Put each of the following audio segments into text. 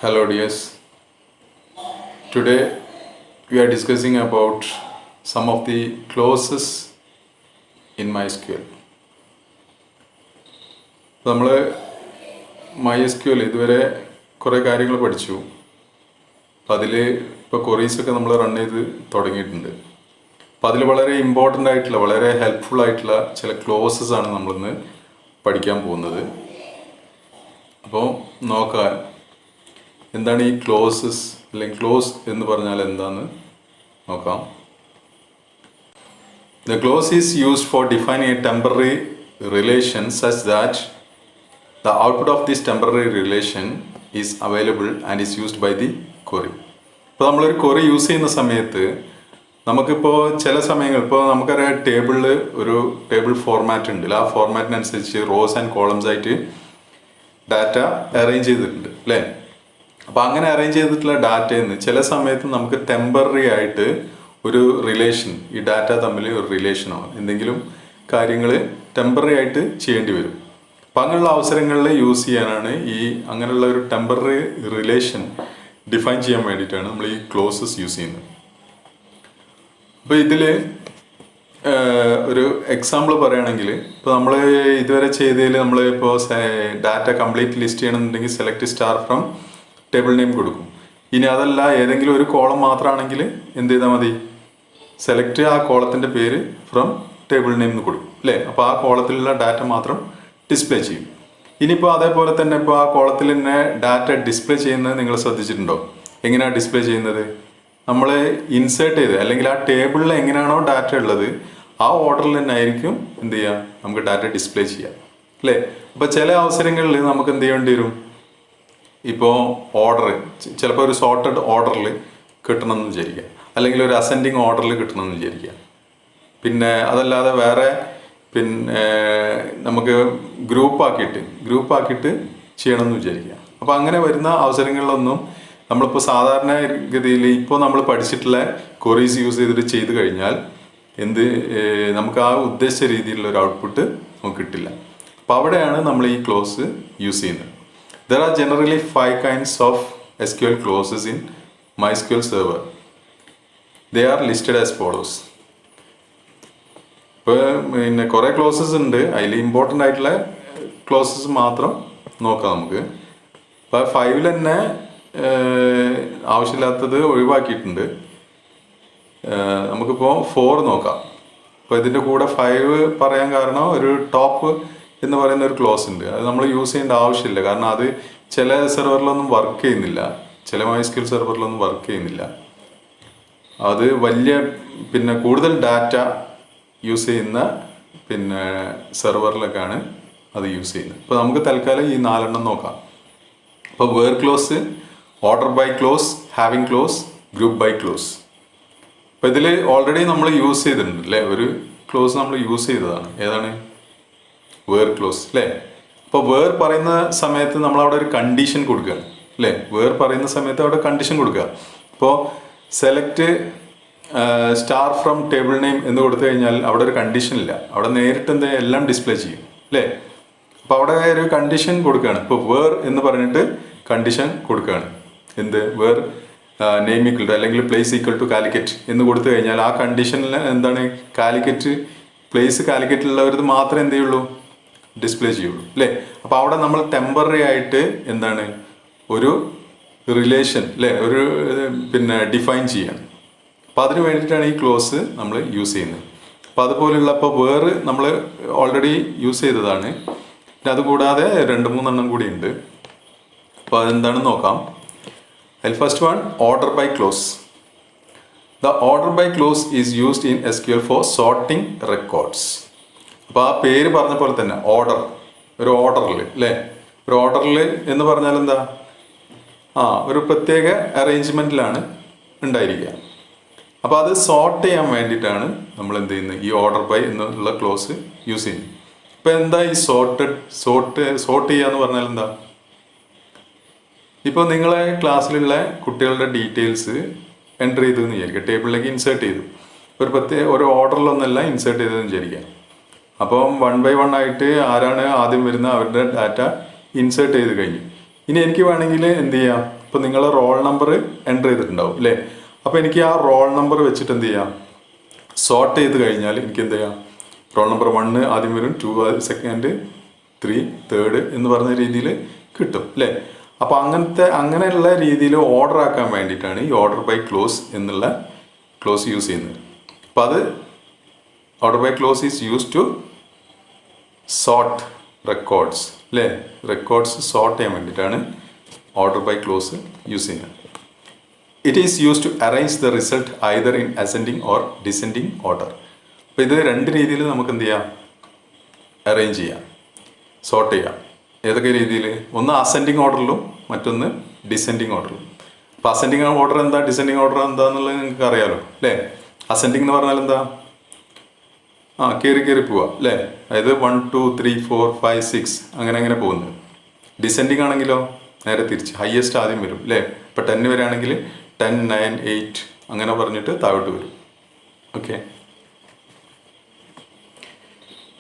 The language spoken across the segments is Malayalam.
Hello dears. Today we are discussing about some of the clauses in MySQL. നമ്മൾ MySQL ഇതുവരെ കുറേ കാര്യങ്ങൾ പഠിച്ചു. അപ്പോൾ അതിൽ ഇപ്പോൾ ക്വറീസൊക്കെ നമ്മൾ റൺ ചെയ്ത് തുടങ്ങിയിട്ടുണ്ട്. അപ്പോൾ അതിൽ വളരെ ഇമ്പോർട്ടൻ്റ് ആയിട്ടുള്ള വളരെ ഹെൽപ്ഫുൾ ആയിട്ടുള്ള ചില ക്ലോസസ് ആണ് നമ്മളിന്ന് പഠിക്കാൻ പോകുന്നത്. അപ്പോൾ നോക്കാം എന്താണ് ഈ ക്ലോസസ് അല്ലെങ്കിൽ ക്ലോസ് എന്ന് പറഞ്ഞാൽ എന്താണെന്ന് നോക്കാം. The clause is used for defining a temporary relation such that the output of this temporary relation is available and is used by the query. ഇപ്പോൾ നമ്മളൊരു query യൂസ് ചെയ്യുന്ന സമയത്ത് നമുക്കിപ്പോൾ ചില സമയങ്ങൾ ഇപ്പോൾ നമുക്കറിയാം ടേബിളിൽ ഒരു ടേബിൾ ഫോർമാറ്റ് ഉണ്ട്. ആ ഫോർമാറ്റിനനുസരിച്ച് റോസ് ആൻഡ് കോളംസ് ആയിട്ട് ഡാറ്റ അറേഞ്ച് ചെയ്തിട്ടുണ്ട് അല്ലേ. അപ്പോൾ അങ്ങനെ അറേഞ്ച് ചെയ്തിട്ടുള്ള ഡാറ്റയിൽ നിന്ന് ചില സമയത്ത് നമുക്ക് ടെമ്പററി ആയിട്ട് ഒരു റിലേഷൻ, ഈ ഡാറ്റ തമ്മിൽ ഒരു റിലേഷനോ എന്തെങ്കിലും കാര്യങ്ങൾ ടെമ്പററി ആയിട്ട് ചെയ്യേണ്ടി വരും. അപ്പം അങ്ങനെയുള്ള അവസരങ്ങളിൽ യൂസ് ചെയ്യാനാണ് ഈ അങ്ങനെയുള്ള ഒരു ടെമ്പററി റിലേഷൻ ഡിഫൈൻ ചെയ്യാൻ വേണ്ടിയിട്ടാണ് നമ്മൾ ഈ ക്ലോസസ് യൂസ് ചെയ്യുന്നത്. അപ്പോൾ ഇതിൽ ഒരു എക്സാമ്പിൾ പറയുകയാണെങ്കിൽ ഇപ്പോൾ നമ്മൾ ഇതുവരെ ചെയ്തതിൽ നമ്മൾ ഇപ്പോൾ ഡാറ്റ കംപ്ലീറ്റ് ലിസ്റ്റ് ചെയ്യണമെന്നുണ്ടെങ്കിൽ select star from table name കൊടുക്കും. ഇനി അതല്ല ഏതെങ്കിലും ഒരു കോളം മാത്രമാണെങ്കിൽ എന്ത് ചെയ്താൽ മതി, സെലക്ട് ആ കോളത്തിൻ്റെ പേര് ഫ്രം ടേബിൾ നെയിം എന്ന് കൊടുക്കും അല്ലേ. അപ്പോൾ ആ കോളത്തിലുള്ള ഡാറ്റ മാത്രം ഡിസ്പ്ലേ ചെയ്യും. ഇനിയിപ്പോൾ അതേപോലെ തന്നെ ഇപ്പോൾ ആ കോളത്തിൽ തന്നെ ഡാറ്റ ഡിസ്പ്ലേ ചെയ്യുന്നത് നിങ്ങൾ ശ്രദ്ധിച്ചിട്ടുണ്ടോ? എങ്ങനെയാണ് ഡിസ്പ്ലേ ചെയ്യുന്നത്? നമ്മൾ ഇൻസേർട്ട് ചെയ്ത് അല്ലെങ്കിൽ ആ ടേബിളിൽ എങ്ങനെയാണോ ഡാറ്റ ഉള്ളത് ആ ഓർഡറിൽ തന്നെ ആയിരിക്കും എന്ത് ചെയ്യുക, നമുക്ക് ഡാറ്റ ഡിസ്പ്ലേ ചെയ്യാം അല്ലേ. അപ്പോൾ ചില അവസരങ്ങളിൽ നമുക്ക് എന്ത് ചെയ്യേണ്ടി വരും, ഇപ്പോൾ ഓർഡർ ചിലപ്പോൾ ഒരു സോർട്ടഡ് ഓർഡറിൽ കിട്ടണമെന്ന് വിചാരിക്കുക, അല്ലെങ്കിൽ ഒരു അസെൻഡിങ് ഓർഡറിൽ കിട്ടണമെന്ന് വിചാരിക്കുക. പിന്നെ അതല്ലാതെ വേറെ പിന്നെ നമുക്ക് ഗ്രൂപ്പാക്കിയിട്ട് ചെയ്യണമെന്ന് വിചാരിക്കുക. അപ്പോൾ അങ്ങനെ വരുന്ന അവസരങ്ങളിലൊന്നും നമ്മളിപ്പോൾ സാധാരണ ഗതിയിൽ ഇപ്പോൾ നമ്മൾ പഠിച്ചിട്ടുള്ള ക്വറീസ് യൂസ് ചെയ്ത് കഴിഞ്ഞാൽ നമുക്ക് ആ ഉദ്ദേശിച്ച രീതിയിലുള്ള ഒരു ഔട്ട്പുട്ട് നമുക്ക് കിട്ടില്ല. അപ്പോൾ അവിടെയാണ് നമ്മൾ ഈ ക്ലോസ് യൂസ് ചെയ്യുന്നത്. There are generally 5 kinds of SQL clauses in MySQL server. They are listed as follows. ഇപ്പോൾ പിന്നെ കുറേ ക്ലോസസ് ഉണ്ട്, അതിൽ ഇമ്പോർട്ടൻ്റ് ആയിട്ടുള്ള ക്ലോസസ് മാത്രം നോക്കാം നമുക്ക്. അപ്പോൾ 5 തന്നെ ആവശ്യമില്ലാത്തത് ഒഴിവാക്കിയിട്ടുണ്ട്. നമുക്കിപ്പോൾ 4 നോക്കാം. അപ്പോൾ ഇതിൻ്റെ കൂടെ 5 പറയാൻ കാരണം ഒരു ടോപ്പ് എന്ന് പറയുന്ന ഒരു ക്ലോസ് ഉണ്ട്. അത് നമ്മൾ യൂസ് ചെയ്യേണ്ട ആവശ്യമില്ല, കാരണം അത് ചില സെർവറിലൊന്നും വർക്ക് ചെയ്യുന്നില്ല, ചില MySQL സെർവറിലൊന്നും വർക്ക് ചെയ്യുന്നില്ല. അത് പിന്നെ കൂടുതൽ ഡാറ്റ യൂസ് ചെയ്യുന്ന പിന്നെ സെർവറിലൊക്കെയാണ് അത് യൂസ് ചെയ്യുന്നത്. ഇപ്പോൾ നമുക്ക് തൽക്കാലം ഈ 4 നോക്കാം. അപ്പോൾ where clause, order by clause, having clause, group by clause. അപ്പോൾ ഇതിൽ ഓൾറെഡി നമ്മൾ യൂസ് ചെയ്തിട്ടുണ്ട് അല്ലേ, ഒരു ക്ലോസ് നമ്മൾ യൂസ് ചെയ്തതാണ്. ഏതാണ്? വേർ ക്ലോസ് അല്ലേ. അപ്പോൾ വേർ പറയുന്ന സമയത്ത് നമ്മൾ അവിടെ ഒരു കണ്ടീഷൻ കൊടുക്കുകയാണ് അല്ലേ. വേർ പറയുന്ന സമയത്ത് അവിടെ കണ്ടീഷൻ കൊടുക്കുക. ഇപ്പോൾ select star from table name എന്ന് കൊടുത്തു കഴിഞ്ഞാൽ അവിടെ ഒരു കണ്ടീഷൻ ഇല്ല, അവിടെ നേരിട്ട് എല്ലാം ഡിസ്പ്ലേ ചെയ്യും അല്ലേ. അപ്പോൾ അവിടെ ഒരു കണ്ടീഷൻ കൊടുക്കുകയാണ്. ഇപ്പോൾ വേർ എന്ന് പറഞ്ഞിട്ട് കണ്ടീഷൻ കൊടുക്കുകയാണ്. വേർ നെയിം ഈക്വൽ ടു അല്ലെങ്കിൽ പ്ലേസ് ഈക്വൽ ടു കാലിക്കറ്റ് എന്ന് കൊടുത്തു കഴിഞ്ഞാൽ ആ കണ്ടീഷനിൽ എന്താണ്, കാലിക്കറ്റ് പ്ലേസ് കാലിക്കറ്റിലുള്ളവരത് മാത്രമേ എന്ത് ചെയ്യുള്ളൂ, ഡിസ്പ്ലേ ചെയ്യുള്ളൂ അല്ലേ. അപ്പോൾ അവിടെ നമ്മൾ ടെമ്പററി ആയിട്ട് ഒരു റിലേഷൻ അല്ലേ, ഒരു പിന്നെ ഡിഫൈൻ ചെയ്യാണ്. അപ്പോൾ അതിന് വേണ്ടിയിട്ടാണ് ഈ ക്ലോസ് നമ്മൾ യൂസ് ചെയ്യുന്നത്. അപ്പോൾ അതുപോലെയുള്ള ഇപ്പോൾ വേറെ നമ്മൾ ഓൾറെഡി യൂസ് ചെയ്തതാണ്. പിന്നെ അതുകൂടാതെ 2-3 കൂടി ഉണ്ട്. അപ്പോൾ അതെന്താണെന്ന് നോക്കാം. അതിൽ first one order by clause. The order by clause is used in SQL for sorting records. അപ്പോൾ ആ പേര് പറഞ്ഞ പോലെ തന്നെ ഒരു ഓർഡറിൽ അല്ലേ, ഒരു ഓർഡറിൽ എന്ന് പറഞ്ഞാൽ എന്താ, ഒരു പ്രത്യേക അറേഞ്ച്മെൻറ്റിലാണ് ഉണ്ടായിരിക്കുക. അപ്പോൾ അത് സോർട്ട് ചെയ്യാൻ വേണ്ടിയിട്ടാണ് നമ്മൾ എന്ത് ചെയ്യുന്നത്, ഈ ഓർഡർ ബൈ എന്നുള്ള ക്ലോസ് യൂസ് ചെയ്യുന്നത്. ഇപ്പോൾ എന്താ ഈ സോർട്ട് ചെയ്യുക എന്ന് പറഞ്ഞാൽ എന്താ, ഇപ്പോൾ നിങ്ങളെ ക്ലാസ്സിലുള്ള കുട്ടികളുടെ ഡീറ്റെയിൽസ് എൻ്റർ ചെയ്തെന്ന് വിചാരിക്കുക, ടേബിളിലേക്ക് ഇൻസേർട്ട് ചെയ്തു, ഒരു ഓർഡറിലൊന്നല്ല ഇൻസേർട്ട് ചെയ്തതെന്ന് വിചാരിക്കുക. അപ്പം 1 by 1 ആയിട്ട് ആരാണ് ആദ്യം വരുന്നത് അവരുടെ ഡാറ്റ ഇൻസേർട്ട് ചെയ്ത് കഴിഞ്ഞു. ഇനി എനിക്ക് വേണമെങ്കിൽ എന്ത് ചെയ്യാം, അപ്പോൾ നിങ്ങൾ റോൾ നമ്പർ എൻ്റർ ചെയ്തിട്ടുണ്ടാവും അല്ലേ? അപ്പോൾ എനിക്ക് ആ റോൾ നമ്പർ വെച്ചിട്ട് എന്ത് ചെയ്യാം, സോർട്ട് ചെയ്ത് കഴിഞ്ഞാൽ എനിക്ക് എന്ത് ചെയ്യാം, റോൾ നമ്പർ 1 ആദ്യം വരും, 2 സെക്കൻഡ്, 3 തേർഡ് എന്ന് പറഞ്ഞ രീതിയിൽ കിട്ടും അല്ലേ? അപ്പോൾ അങ്ങനെയുള്ള രീതിയിൽ ഓർഡർ ആക്കാൻ വേണ്ടിയിട്ടാണ് ഈ ഓർഡർ ബൈ ക്ലോസ് എന്നുള്ള ക്ലോസ് യൂസ് ചെയ്യുന്നത്. അപ്പോൾ അത് order by clause is use to sort records അല്ലേ? റെക്കോർഡ്സ് സോർട്ട് ചെയ്യാൻ വേണ്ടിയിട്ടാണ് ഓർഡർ ബൈ ക്ലോസ് യൂസ് ചെയ്യുന്നത്. It is use to arrange the result either in ascending or descending order. അപ്പോൾ ഇത് 2 രീതിയിൽ നമുക്ക് എന്ത് ചെയ്യാം, അറേഞ്ച് ചെയ്യാം, സോർട്ട് ചെയ്യാം. ഏതൊക്കെ രീതിയിൽ? ഒന്ന് അസെൻഡിങ് ഓർഡറിലും മറ്റൊന്ന് ഡിസെൻഡിങ് ഓർഡറിലും. അപ്പോൾ അസെൻഡിങ് ഓർഡർ എന്താ, ഡിസെൻഡിങ് ഓർഡർ എന്താണെന്നുള്ളത് നിങ്ങൾക്ക് അറിയാമല്ലോ അല്ലേ? അസെൻഡിങ് എന്ന് പറഞ്ഞാൽ എന്താ, കയറി പോവുക അല്ലേ? അതായത് 1 2 3 4 5 6 അങ്ങനെ പോകുന്നത്. ഡിസെൻഡിങ് ആണെങ്കിലോ നേരെ തിരിച്ച്, ഹയസ്റ്റ് ആദ്യം വരും അല്ലേ? ഇപ്പോൾ 10 വരെയാണെങ്കിൽ 10 9 8 അങ്ങനെ പറഞ്ഞിട്ട് താഴോട്ട് വരും. Okay.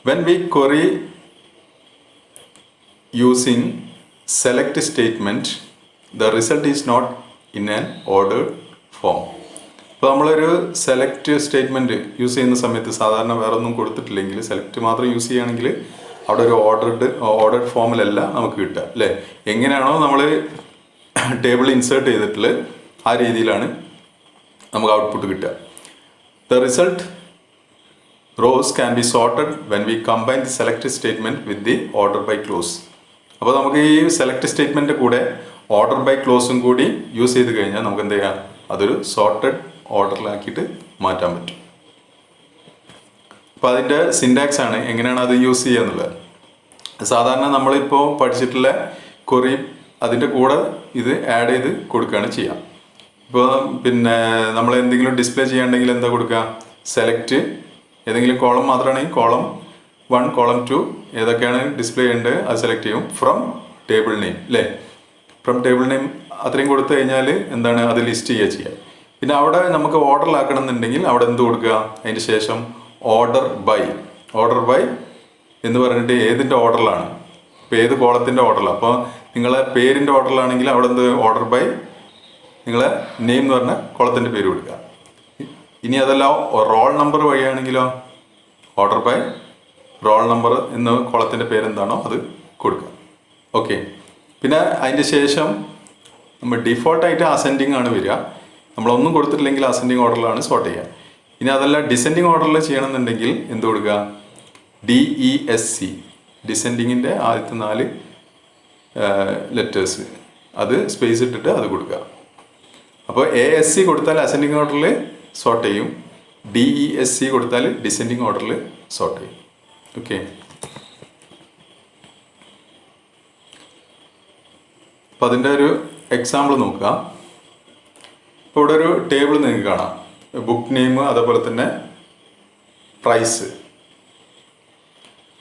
When we query using select statement the result is not in an ordered form. അപ്പോൾ നമ്മളൊരു സെലക്ട് സ്റ്റേറ്റ്മെൻറ്റ് യൂസ് ചെയ്യുന്ന സമയത്ത് സാധാരണ വേറെ ഒന്നും കൊടുത്തിട്ടില്ലെങ്കിൽ സെലക്ട് മാത്രം യൂസ് ചെയ്യുകയാണെങ്കിൽ അവിടെ ഒരു ഓർഡേർഡ് ഫോമിലല്ല നമുക്ക് കിട്ടുക അല്ലേ? എങ്ങനെയാണോ നമ്മൾ ടേബിൾ ഇൻസേർട്ട് ചെയ്തിട്ടുള്ളത് ആ രീതിയിലാണ് നമുക്ക് ഔട്ട്പുട്ട് കിട്ടുക. The result rows can be sorted when we combine the select statement with the order by clause. അപ്പോൾ നമുക്ക് ഈ സെലക്ട് സ്റ്റേറ്റ്മെൻറ്റ് കൂടെ ഓർഡർ ബൈ ക്ലോസും കൂടി യൂസ് ചെയ്ത് കഴിഞ്ഞാൽ നമുക്ക് എന്ത് ചെയ്യാം, അതൊരു സോർട്ടഡ് ഓർഡറിലാക്കിയിട്ട് മാറ്റാൻ പറ്റും. അപ്പോൾ അതിൻ്റെ സിൻടാക്സ് ആണ് എങ്ങനെയാണ് അത് യൂസ് ചെയ്യുക എന്നുള്ളത്. സാധാരണ നമ്മളിപ്പോൾ പഠിച്ചിട്ടുള്ള ക്വറി അതിൻ്റെ കൂടെ ഇത് ആഡ് ചെയ്ത് കൊടുക്കുകയാണ് ചെയ്യുക. ഇപ്പോൾ പിന്നെ നമ്മൾ എന്തെങ്കിലും ഡിസ്പ്ലേ ചെയ്യാണ്ടെങ്കിൽ എന്താ കൊടുക്കുക, സെലക്ട് ഏതെങ്കിലും കോളം മാത്രമാണെങ്കിൽ കോളം 1 കോളം 2 ഏതൊക്കെയാണ് ഡിസ്പ്ലേ ചെയ്യേണ്ടത് അത് സെലക്ട് ചെയ്യും. ഫ്രം ടേബിൾ നെയിം അല്ലേ? ഫ്രം ടേബിൾ നെയിം അത്രയും കൊടുത്തു കഴിഞ്ഞാൽ എന്താണ് അത് ലിസ്റ്റ് ചെയ്യുക. പിന്നെ അവിടെ നമുക്ക് ഓർഡറിലാക്കണം എന്നുണ്ടെങ്കിൽ അവിടെ എന്ത് കൊടുക്കുക, അതിന് ശേഷം ഓർഡർ ബൈ എന്ന് പറഞ്ഞിട്ട് ഏതിൻ്റെ ഓർഡറിലാണ്, ഇപ്പോൾ ഏത് കോളത്തിൻ്റെ ഓർഡറിലാണ്. അപ്പോൾ നിങ്ങളെ പേരിൻ്റെ ഓർഡറിലാണെങ്കിൽ അവിടെ എന്ത് ഓർഡർ ബൈ നിങ്ങളെ നെയിം എന്ന് പറഞ്ഞ കോളത്തിൻ്റെ പേര് കൊടുക്കുക. ഇനി അതല്ല റോൾ നമ്പർ വഴിയാണെങ്കിലോ ഓർഡർ ബൈ റോൾ നമ്പർ എന്ന കോളത്തിൻ്റെ പേരെന്താണോ അത് കൊടുക്കുക. ഓക്കെ. പിന്നെ അതിൻ്റെ ശേഷം നമ്മൾ ഡിഫോൾട്ടായിട്ട് അസെൻഡിങ് ആണ് വരിക. നമ്മളൊന്നും കൊടുത്തിട്ടില്ലെങ്കിൽ അസെൻഡിങ് ഓർഡറിലാണ് സോർട്ട് ചെയ്യുക. ഇനി അതല്ല ഡിസെൻഡിങ് ഓർഡറിൽ ചെയ്യണമെന്നുണ്ടെങ്കിൽ എന്ത് കൊടുക്കുക, DESC ഡിസെൻഡിങ്ങിൻ്റെ ആദ്യത്തെ 4 ലെറ്റേഴ്സ് അത് സ്പേസ് ഇട്ടിട്ട് അത് കൊടുക്കുക. അപ്പോൾ ASC കൊടുത്താൽ അസെൻഡിങ് ഓർഡറിൽ സോർട്ട് ചെയ്യും, DESC കൊടുത്താൽ ഡിസെൻഡിങ് ഓർഡറിൽ സോർട്ട് ചെയ്യും. ഓക്കെ. അപ്പോൾ അതിൻ്റെ ഒരു എക്സാമ്പിൾ നോക്കുക. ഇപ്പോൾ ഇവിടെ ഒരു ടേബിൾ നിങ്ങൾക്ക് കാണാം, ബുക്ക് നെയിം അതേപോലെ തന്നെ പ്രൈസ്.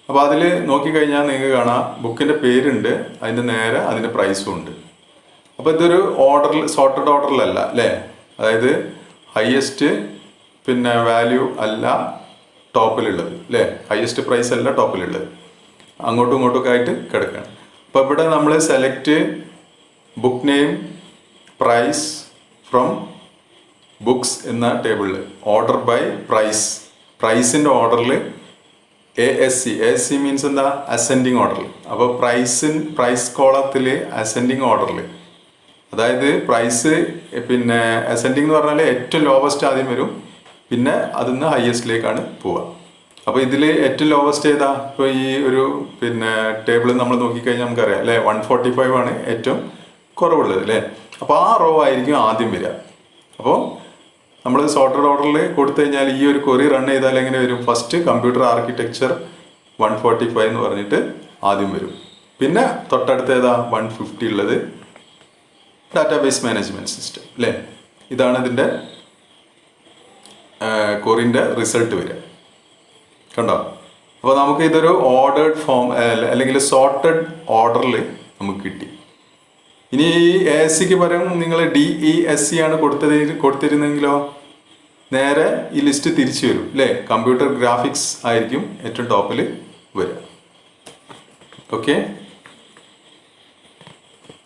അപ്പോൾ അതിൽ നോക്കിക്കഴിഞ്ഞാൽ നിങ്ങൾക്ക് കാണാം ബുക്കിൻ്റെ പേരുണ്ട്, അതിൻ്റെ നേരെ അതിൻ്റെ പ്രൈസും ഉണ്ട്. അപ്പോൾ ഇതൊരു ഓർഡറിൽ സോർട്ടഡ് ഓർഡറിലല്ല അല്ലേ? അതായത് ഹയസ്റ്റ് പിന്നെ വാല്യൂ അല്ല ടോപ്പിലുള്ളത് അല്ലേ? ഹയസ്റ്റ് പ്രൈസ് അല്ല ടോപ്പിലുള്ളത്, അങ്ങോട്ടും ഇങ്ങോട്ടുമൊക്കെ ആയിട്ട് കിടക്കുകയാണ്. അപ്പോൾ ഇവിടെ നമ്മൾ select book name price from books എന്ന ടേബിളിൽ ഓർഡർ ബൈ പ്രൈസിൻ്റെ ഓർഡറിൽ ASC മീൻസ് എന്താ, അസെൻഡിങ് ഓർഡറിൽ. അപ്പോൾ പ്രൈസ് കോളത്തിൽ അസെൻഡിങ് ഓർഡറിൽ, അതായത് പ്രൈസ് പിന്നെ അസെൻഡിങ് എന്ന് പറഞ്ഞാൽ ഏറ്റവും ലോവസ്റ്റ് ആദ്യം വരും, പിന്നെ അതിൽ നിന്ന് ഹയസ്റ്റിലേക്കാണ് പോവുക. അപ്പോൾ ഇതിൽ ഏറ്റവും ലോവസ്റ്റ് ഏതാ, ഇപ്പോൾ ഈ ഒരു പിന്നെ ടേബിൾ നമ്മൾ നോക്കിക്കഴിഞ്ഞാൽ നമുക്കറിയാം അല്ലേ, 145 ആണ് ഏറ്റവും കുറവുള്ളത് അല്ലേ? അപ്പോൾ ആ റോ ആയിരിക്കും ആദ്യം വരിക. അപ്പോൾ നമ്മൾ സോർട്ടഡ് ഓർഡറിൽ കൊടുത്തു കഴിഞ്ഞാൽ ഈ ഒരു ക്വറി റൺ ചെയ്താൽ എങ്ങനെ വരും, ഫസ്റ്റ് കമ്പ്യൂട്ടർ ആർക്കിടെക്ചർ 145 എന്ന് പറഞ്ഞിട്ട് ആദ്യം വരും. പിന്നെ തൊട്ടടുത്ത് ഏതാ 150 ഉള്ളത് ഡാറ്റാബേസ് മാനേജ്മെൻറ്റ് സിസ്റ്റം അല്ലേ? ഇതാണ് ഇതിൻ്റെ ക്വറിൻ്റെ റിസൾട്ട് വരിക. കണ്ടോ? അപ്പോൾ നമുക്ക് ഇതൊരു ഓർഡേർഡ് ഫോം അല്ലെങ്കിൽ സോർട്ടഡ് ഓർഡറിൽ നമുക്ക് കിട്ടി. ഇനി ഈ ASCക്ക് പകരം നിങ്ങൾ DESC ആണ് കൊടുത്തിരുന്നെങ്കിലോ നേരെ ഈ ലിസ്റ്റ് തിരിച്ചു വരും അല്ലേ? കമ്പ്യൂട്ടർ ഗ്രാഫിക്സ് ആയിരിക്കും ഏറ്റവും ടോപ്പിൽ വരിക. ഓക്കെ.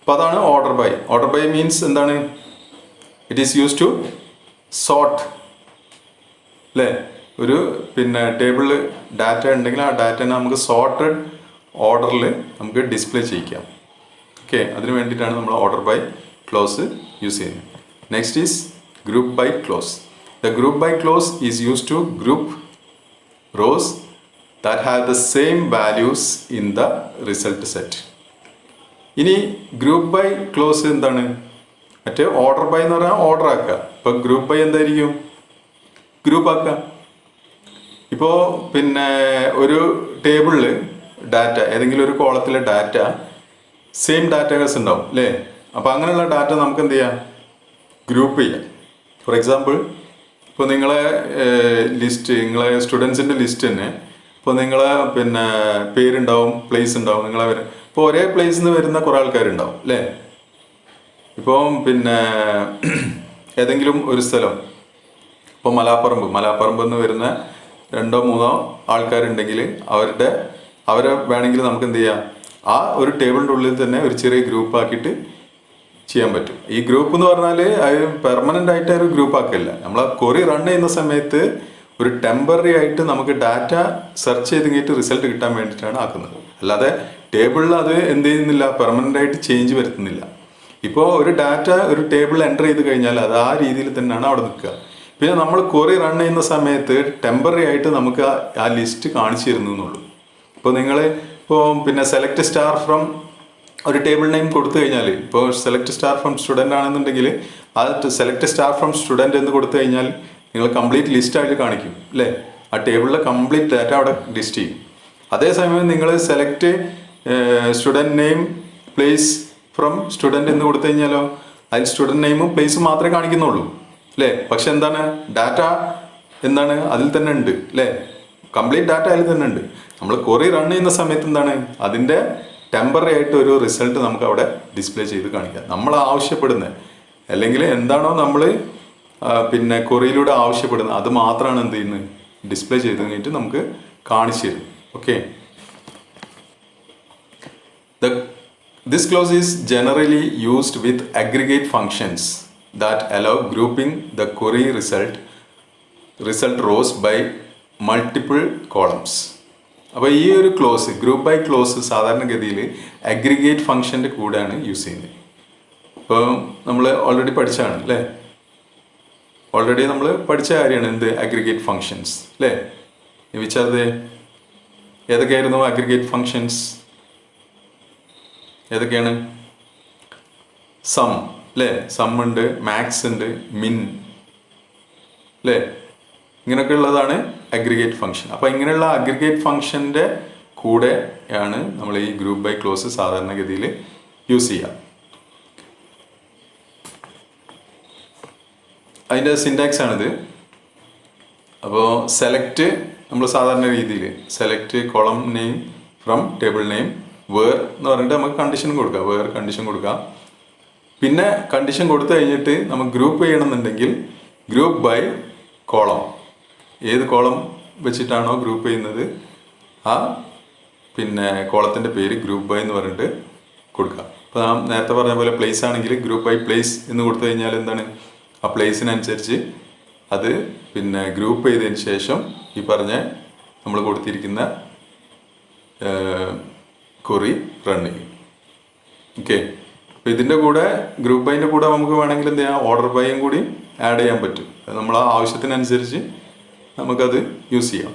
അപ്പോൾ അതാണ് order by. Order by means എന്താണ്? It is use to sort അല്ലേ? ഒരു ടേബിളിൽ ഡാറ്റ ഉണ്ടെങ്കിൽ ആ ഡാറ്റനെ നമുക്ക് സോർട്ടഡ് ഓർഡറിൽ നമുക്ക് ഡിസ്പ്ലേ ചെയ്യിക്കാം. ഓക്കെ, അതിന് വേണ്ടിയിട്ടാണ് നമ്മൾ ഓർഡർ ബൈ ക്ലോസ് യൂസ് ചെയ്യുന്നത്. Next is group by clause. The group by clause is use to group rows that have the same values in the result set. ഇനി ഗ്രൂപ്പ് ബൈ ക്ലോസ് എന്താണ്? മറ്റേ ഓർഡർ ബൈ എന്ന് പറഞ്ഞാൽ ഓർഡർ ആക്കുക. ഇപ്പോൾ ഗ്രൂപ്പ് ബൈ എന്തായിരിക്കും? ഗ്രൂപ്പ് ആക്കുക. ഇപ്പോൾ ഒരു ടേബിളിൽ ഡാറ്റ, ഏതെങ്കിലും ഒരു കോളത്തിലെ ഡാറ്റ സെയിം ഡാറ്റാസ് ഉണ്ടാവും അല്ലേ? അപ്പോൾ അങ്ങനെയുള്ള ഡാറ്റ നമുക്ക് എന്ത് ചെയ്യാം? ഗ്രൂപ്പ് ചെയ്യാം. ഫോർ എക്സാമ്പിൾ, ഇപ്പോൾ നിങ്ങളെ നിങ്ങളെ സ്റ്റുഡൻസിൻ്റെ ലിസ്റ്റ് തന്നെ, ഇപ്പോൾ നിങ്ങളെ പേരുണ്ടാവും, പ്ലേസ് ഉണ്ടാവും, നിങ്ങളെ ഇപ്പോൾ ഒരേ പ്ലേസിൽ നിന്ന് വരുന്ന കുറേ ആൾക്കാരുണ്ടാവും അല്ലേ? ഇപ്പോൾ ഏതെങ്കിലും ഒരു സ്ഥലം, ഇപ്പോൾ മലാപ്പറമ്പ് എന്ന് വരുന്ന 2-3 ആൾക്കാരുണ്ടെങ്കിൽ അവരെ വേണമെങ്കിൽ നമുക്ക് എന്ത് ചെയ്യാം? ആ ഒരു ടേബിളിൻ്റെ ഉള്ളിൽ തന്നെ ഒരു ചെറിയ ഗ്രൂപ്പ് ആക്കിയിട്ട് ചെയ്യാൻ പറ്റും. ഈ ഗ്രൂപ്പ് എന്ന് പറഞ്ഞാൽ അത് പെർമനൻ്റ് ആയിട്ട് ഒരു ഗ്രൂപ്പ് ആക്കില്ല. നമ്മൾ ക്വറി റൺ ചെയ്യുന്ന സമയത്ത് ഒരു ടെമ്പററി ആയിട്ട് നമുക്ക് ഡാറ്റ സെർച്ച് ചെയ്ത് കഴിഞ്ഞിട്ട് റിസൾട്ട് കിട്ടാൻ വേണ്ടിയിട്ടാണ് ആക്കുന്നത്. അല്ലാതെ ടേബിളിൽ അത് എന്ത് ചെയ്യുന്നില്ല, പെർമനൻ്റ് ആയിട്ട് ചേഞ്ച് വരുത്തുന്നില്ല. ഇപ്പോൾ ഒരു ഡാറ്റ ഒരു ടേബിളിൽ എൻ്റർ ചെയ്ത് കഴിഞ്ഞാൽ അത് ആ രീതിയിൽ തന്നെയാണ് അവിടെ നിൽക്കുക. പിന്നെ നമ്മൾ ക്വറി റൺ ചെയ്യുന്ന സമയത്ത് ടെമ്പററി ആയിട്ട് നമുക്ക് ആ ലിസ്റ്റ് കാണിച്ചു തരുന്നുള്ളൂ. ഇപ്പോൾ നിങ്ങൾ സെലക്ട് സ്റ്റാർ ഫ്രം ഒരു ടേബിൾ നെയിം കൊടുത്തു കഴിഞ്ഞാൽ, ഇപ്പോൾ സെലക്ട് സ്റ്റാർ ഫ്രം സ്റ്റുഡൻ്റ് ആണെന്നുണ്ടെങ്കിൽ ആ സെലക്ട് സ്റ്റാർ ഫ്രം സ്റ്റുഡൻറ്റ് എന്ന് കൊടുത്തു കഴിഞ്ഞാൽ നിങ്ങൾ കംപ്ലീറ്റ് ലിസ്റ്റ് ആയിട്ട് കാണിക്കും അല്ലേ? ആ ടേബിളിലെ കംപ്ലീറ്റ് ഡാറ്റ അവിടെ ലിസ്റ്റ് ചെയ്യും. അതേസമയം നിങ്ങൾ select student name place from student എന്ന് കൊടുത്തു കഴിഞ്ഞാലോ അതിൽ സ്റ്റുഡൻറ്റ് നെയിമും പ്ലേസും മാത്രമേ കാണിക്കുന്നുള്ളൂ അല്ലേ? പക്ഷെ എന്താണ്, ഡാറ്റ എന്താണ് അതിൽ തന്നെ ഉണ്ട് അല്ലേ? കംപ്ലീറ്റ് ഡാറ്റ അതിൽ തന്നെ ഉണ്ട്. നമ്മൾ ക്വറി റൺ ചെയ്യുന്ന സമയത്ത് എന്താണ്, അതിൻ്റെ ടെമ്പററി ആയിട്ട് ഒരു റിസൾട്ട് നമുക്ക് അവിടെ ഡിസ്പ്ലേ ചെയ്ത് കാണിക്കാം. നമ്മൾ ആവശ്യപ്പെടുന്നത് അല്ലെങ്കിൽ എന്താണോ നമ്മൾ ക്വറിയിലൂടെ ആവശ്യപ്പെടുന്നത് അത് മാത്രമാണ് എന്ത് ചെയ്യുന്നത്, ഡിസ്പ്ലേ ചെയ്ത് കഴിഞ്ഞിട്ട് നമുക്ക് കാണിച്ചു തരും. Okay, this clause is generally used with aggregate functions that allow grouping the query result rows by multiple columns. അപ്പോൾ ഈ ഒരു ക്ലോസ്, ഗ്രൂപ്പ് ബൈ ക്ലോസ് സാധാരണഗതിയിൽ അഗ്രിഗേറ്റ് ഫംഗ്ഷൻ്റെ കൂടെയാണ് യൂസ് ചെയ്യുന്നത്. ഇപ്പോൾ നമ്മൾ ഓൾറെഡി പഠിച്ചതാണ് അല്ലേ? ഓൾറെഡി നമ്മൾ പഠിച്ച കാര്യമാണ് എന്ത്, അഗ്രിഗേറ്റ് ഫങ്ഷൻസ് അല്ലേ? Which are they? ഏതൊക്കെയായിരുന്നു അഗ്രിഗേറ്റ് ഫങ്ഷൻസ്? ഏതൊക്കെയാണ്? സം അല്ലേ? സം ഉണ്ട്, മാക്സ് ഉണ്ട്, മിൻ അല്ലേ? ഇങ്ങനെയൊക്കെ ഉള്ളതാണ് അഗ്രിഗേറ്റ് ഫംഗ്ഷൻ. അപ്പോൾ ഇങ്ങനെയുള്ള അഗ്രിഗേറ്റ് ഫംഗ്ഷൻ്റെ കൂടെയാണ് നമ്മൾ ഈ ഗ്രൂപ്പ് ബൈ ക്ലോസ് സാധാരണഗതിയിൽ യൂസ് ചെയ്യുക. അതിൻ്റെ സിൻടാക്സ് ആണിത്. അപ്പോൾ സെലക്ട് നമ്മൾ സാധാരണ രീതിയിൽ select column name from table name where എന്ന് പറഞ്ഞിട്ട് നമുക്ക് കണ്ടീഷൻ കൊടുക്കാം, വേർ കണ്ടീഷൻ കൊടുക്കാം. പിന്നെ കണ്ടീഷൻ കൊടുത്തു കഴിഞ്ഞിട്ട് നമുക്ക് ഗ്രൂപ്പ് ചെയ്യണമെന്നുണ്ടെങ്കിൽ ഗ്രൂപ്പ് ബൈ കോളം, ഏത് കോളം വെച്ചിട്ടാണോ ഗ്രൂപ്പ് ചെയ്യുന്നത് ആ കോളത്തിൻ്റെ പേര് ഗ്രൂപ്പ് ബൈ എന്ന് പറഞ്ഞിട്ട് കൊടുക്കാം. അപ്പോൾ നാം നേരത്തെ പറഞ്ഞ പോലെ പ്ലേസ് ആണെങ്കിൽ ഗ്രൂപ്പ് ബൈ പ്ലേസ് എന്ന് കൊടുത്തു കഴിഞ്ഞാൽ എന്താണ്, ആ പ്ലേസിനനുസരിച്ച് അത് ഗ്രൂപ്പ് ചെയ്തതിന് ശേഷം ഈ പറഞ്ഞ നമ്മൾ കൊടുത്തിരിക്കുന്ന ക്വറി റൺ ചെയ്യും. ഓക്കെ, അപ്പോൾ ഇതിൻ്റെ കൂടെ ഗ്രൂപ്പ് ബൈൻ്റെ കൂടെ നമുക്ക് വേണമെങ്കിൽ എന്ത് ചെയ്യാം, ഓർഡർ ബൈയും കൂടി ആഡ് ചെയ്യാൻ പറ്റും. അത് നമ്മൾ ആ ആവശ്യത്തിനനുസരിച്ച് നമുക്കത് യൂസ് ചെയ്യാം.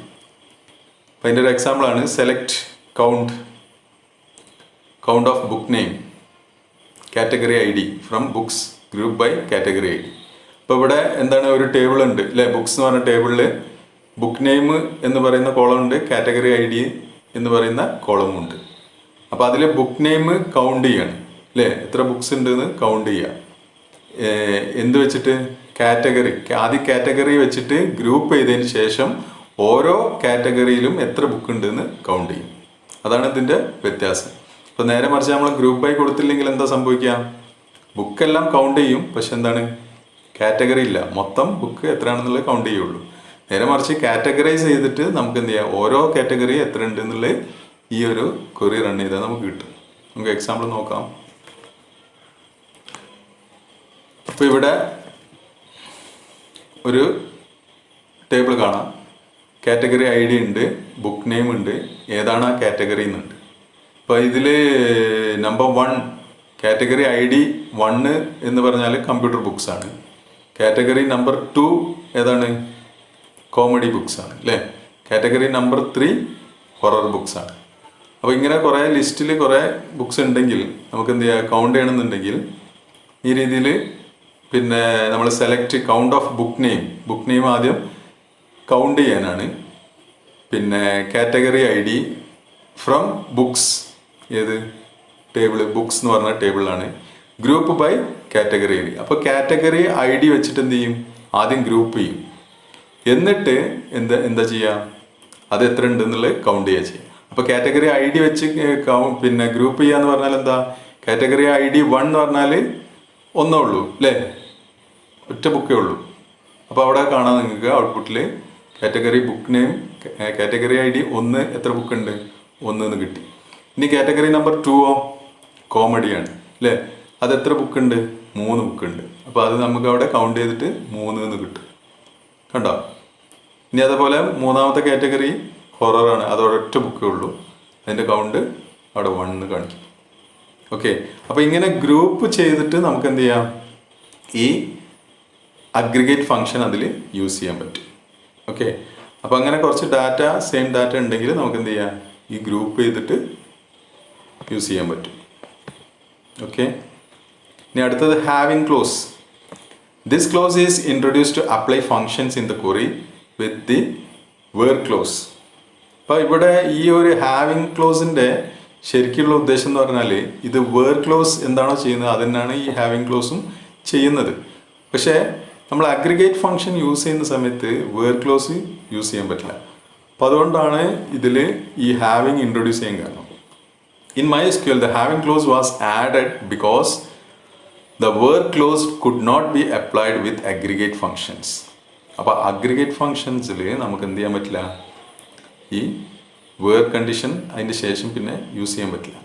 അപ്പോൾ അതിൻ്റെ ഒരു എക്സാമ്പിളാണ് select count of book name category ID from books group by category ID. അപ്പോൾ ഇവിടെ എന്താണ്, ഒരു ടേബിൾ ഉണ്ട് അല്ലേ? ബുക്സ് എന്ന് പറഞ്ഞ ടേബിളിൽ ബുക്ക് നെയിം എന്ന് പറയുന്ന കോളം ഉണ്ട്, കാറ്റഗറി ID എന്ന് പറയുന്ന കോളമും ഉണ്ട്. അപ്പോൾ അതിൽ ബുക്ക് നെയിം കൗണ്ട് ചെയ്യാണ് അല്ലേ? എത്ര ബുക്സ് ഉണ്ട് എന്ന് കൗണ്ട് ചെയ്യുക. എന്ത് വെച്ചിട്ട്? കാറ്റഗറി, ആദ്യം കാറ്റഗറി വെച്ചിട്ട് ഗ്രൂപ്പ് ചെയ്തതിന് ശേഷം ഓരോ കാറ്റഗറിയിലും എത്ര ബുക്ക് ഉണ്ടെന്ന് കൗണ്ട് ചെയ്യും. അതാണ് ഇതിൻ്റെ വ്യത്യാസം. ഇപ്പോൾ നേരെ മറിച്ച് നമ്മൾ ഗ്രൂപ്പ് ബൈ കൊടുത്തില്ലെങ്കിൽ എന്താ സംഭവിക്കുക, ബുക്കെല്ലാം കൗണ്ട് ചെയ്യും, പക്ഷെ എന്താണ്, കാറ്റഗറി ഇല്ല, മൊത്തം ബുക്ക് എത്രയാണെന്നുള്ളത് കൗണ്ട് ചെയ്യുള്ളൂ. നേരെ മറിച്ച് കാറ്റഗറൈസ് ചെയ്തിട്ട് നമുക്ക് എന്ത് ചെയ്യാം, ഓരോ കാറ്റഗറി എത്ര ഉണ്ട് എന്നുള്ളത് ഈ ഒരു ക്വറി റൺ ചെയ്താൽ നമുക്ക് കിട്ടും. നമുക്ക് എക്സാമ്പിൾ നോക്കാം. അപ്പോൾ ഇവിടെ ഒരു ടേബിൾ കാണാം. കാറ്റഗറി ഐ ഡി ഉണ്ട്, ബുക്ക് നെയിം ഉണ്ട്, ഏതാണ് ആ കാറ്റഗറി എന്നുണ്ട്. അപ്പോൾ ഇതിൽ നമ്പർ 1 കാറ്റഗറി ഐ ഡി 1 എന്ന് പറഞ്ഞാൽ കമ്പ്യൂട്ടർ ബുക്സ് ആണ്. കാറ്റഗറി നമ്പർ 2 ഏതാണ്? കോമഡി ബുക്സ് ആണ് അല്ലേ. കാറ്റഗറി നമ്പർ 3 ഹൊറർ ബുക്സ് ആണ്. അപ്പോൾ ഇങ്ങനെ കുറേ ലിസ്റ്റിൽ കുറേ ബുക്സ് ഉണ്ടെങ്കിൽ നമുക്ക് എന്ത് ചെയ്യുക, കൗണ്ട് ചെയ്യണമെന്നുണ്ടെങ്കിൽ ഈ രീതിയിൽ പിന്നെ നമ്മൾ select count of book name ആദ്യം കൗണ്ട് ചെയ്യാനാണ്. പിന്നെ category I D from books, ഏത് ടേബിൾ, ബുക്സ് എന്ന് പറഞ്ഞ ടേബിളാണ്. Group by category I D. അപ്പോൾ കാറ്റഗറി ഐ ഡി വെച്ചിട്ട് എന്ത് ചെയ്യും, ആദ്യം ഗ്രൂപ്പ് ചെയ്യും. എന്നിട്ട് എന്താ ചെയ്യുക, അത് എത്ര ഉണ്ട് എന്നുള്ളത് കൗണ്ട് ചെയ്യുക. അപ്പോൾ കാറ്റഗറി ഐ ഡി വെച്ച് പിന്നെ ഗ്രൂപ്പ് ചെയ്യുക എന്ന് പറഞ്ഞാൽ എന്താ, കാറ്റഗറി ഐ ഡി 1 എന്ന് പറഞ്ഞാൽ ഒന്നേ ഉള്ളൂ അല്ലേ, ഒറ്റ ബുക്കേ ഉള്ളൂ. അപ്പോൾ അവിടെ കാണാൻ നിങ്ങൾക്ക് ഔട്ട്പുട്ടിൽ category book name category I D 1 എത്ര ബുക്ക് ഉണ്ട്, 1 എന്ന് കിട്ടി. ഇനി കാറ്റഗറി നമ്പർ 2 കോമഡിയാണ് അല്ലേ, അത് എത്ര ബുക്ക് ഉണ്ട്, 3 ബുക്ക് ഉണ്ട്. അപ്പോൾ അത് നമുക്ക് അവിടെ കൗണ്ട് ചെയ്തിട്ട് 3 എന്ന് കിട്ടും. കണ്ടോ? ഇനി അതുപോലെ മൂന്നാമത്തെ കാറ്റഗറി ഹൊററാണ്, അത് ഒരൊറ്റ ബുക്കേ ഉള്ളൂ, അതിൻ്റെ കൗണ്ട് അവിടെ 1 എന്ന് കാണിക്കും. ഓക്കെ. അപ്പോൾ ഇങ്ങനെ ഗ്രൂപ്പ് ചെയ്തിട്ട് നമുക്ക് എന്ത് ചെയ്യാം, ഈ അഗ്രിഗേറ്റ് ഫംഗ്ഷൻ അതിൽ യൂസ് ചെയ്യാൻ പറ്റും. ഓക്കെ. അപ്പോൾ അങ്ങനെ കുറച്ച് ഡാറ്റ, സെയിം ഡാറ്റ ഉണ്ടെങ്കിൽ നമുക്ക് എന്ത് ചെയ്യാം, ഈ ഗ്രൂപ്പ് ചെയ്തിട്ട് യൂസ് ചെയ്യാൻ പറ്റും. ഓക്കെ. ഇനി അടുത്തത് having clause. This clause is introduce to apply functions in the query with the where clause. അപ്പോൾ ഇവിടെ ഈ ഒരു ഹാവിങ് ക്ലോസിൻ്റെ ശരിക്കുള്ള ഉദ്ദേശം എന്ന് പറഞ്ഞാൽ ഇത് വേർ ക്ലോസ് എന്താണോ ചെയ്യുന്നത് അത് തന്നെയാണ് ഈ ഹാവിങ് ക്ലോസും ചെയ്യുന്നത്. പക്ഷേ നമ്മൾ അഗ്രിഗേറ്റ് ഫംഗ്ഷൻ യൂസ് ചെയ്യുന്ന സമയത്ത് വേർ ക്ലോസ് യൂസ് ചെയ്യാൻ പറ്റില്ല. അപ്പോൾ അതുകൊണ്ടാണ് ഇതിൽ ഈ ഹാവിങ് ഇൻട്രൊഡ്യൂസ് ചെയ്യാൻ കാരണം. In MySQL the having clause was added because the where clause could not be applied with aggregate functions. അപ്പോൾ അഗ്രിഗേറ്റ് ഫങ്ഷൻസിൽ നമുക്ക് എന്ത് ചെയ്യാൻ പറ്റില്ല, ഈ വേർ കണ്ടീഷൻ അതിൻ്റെ ശേഷം പിന്നെ യൂസ് ചെയ്യാൻ പറ്റില്ല.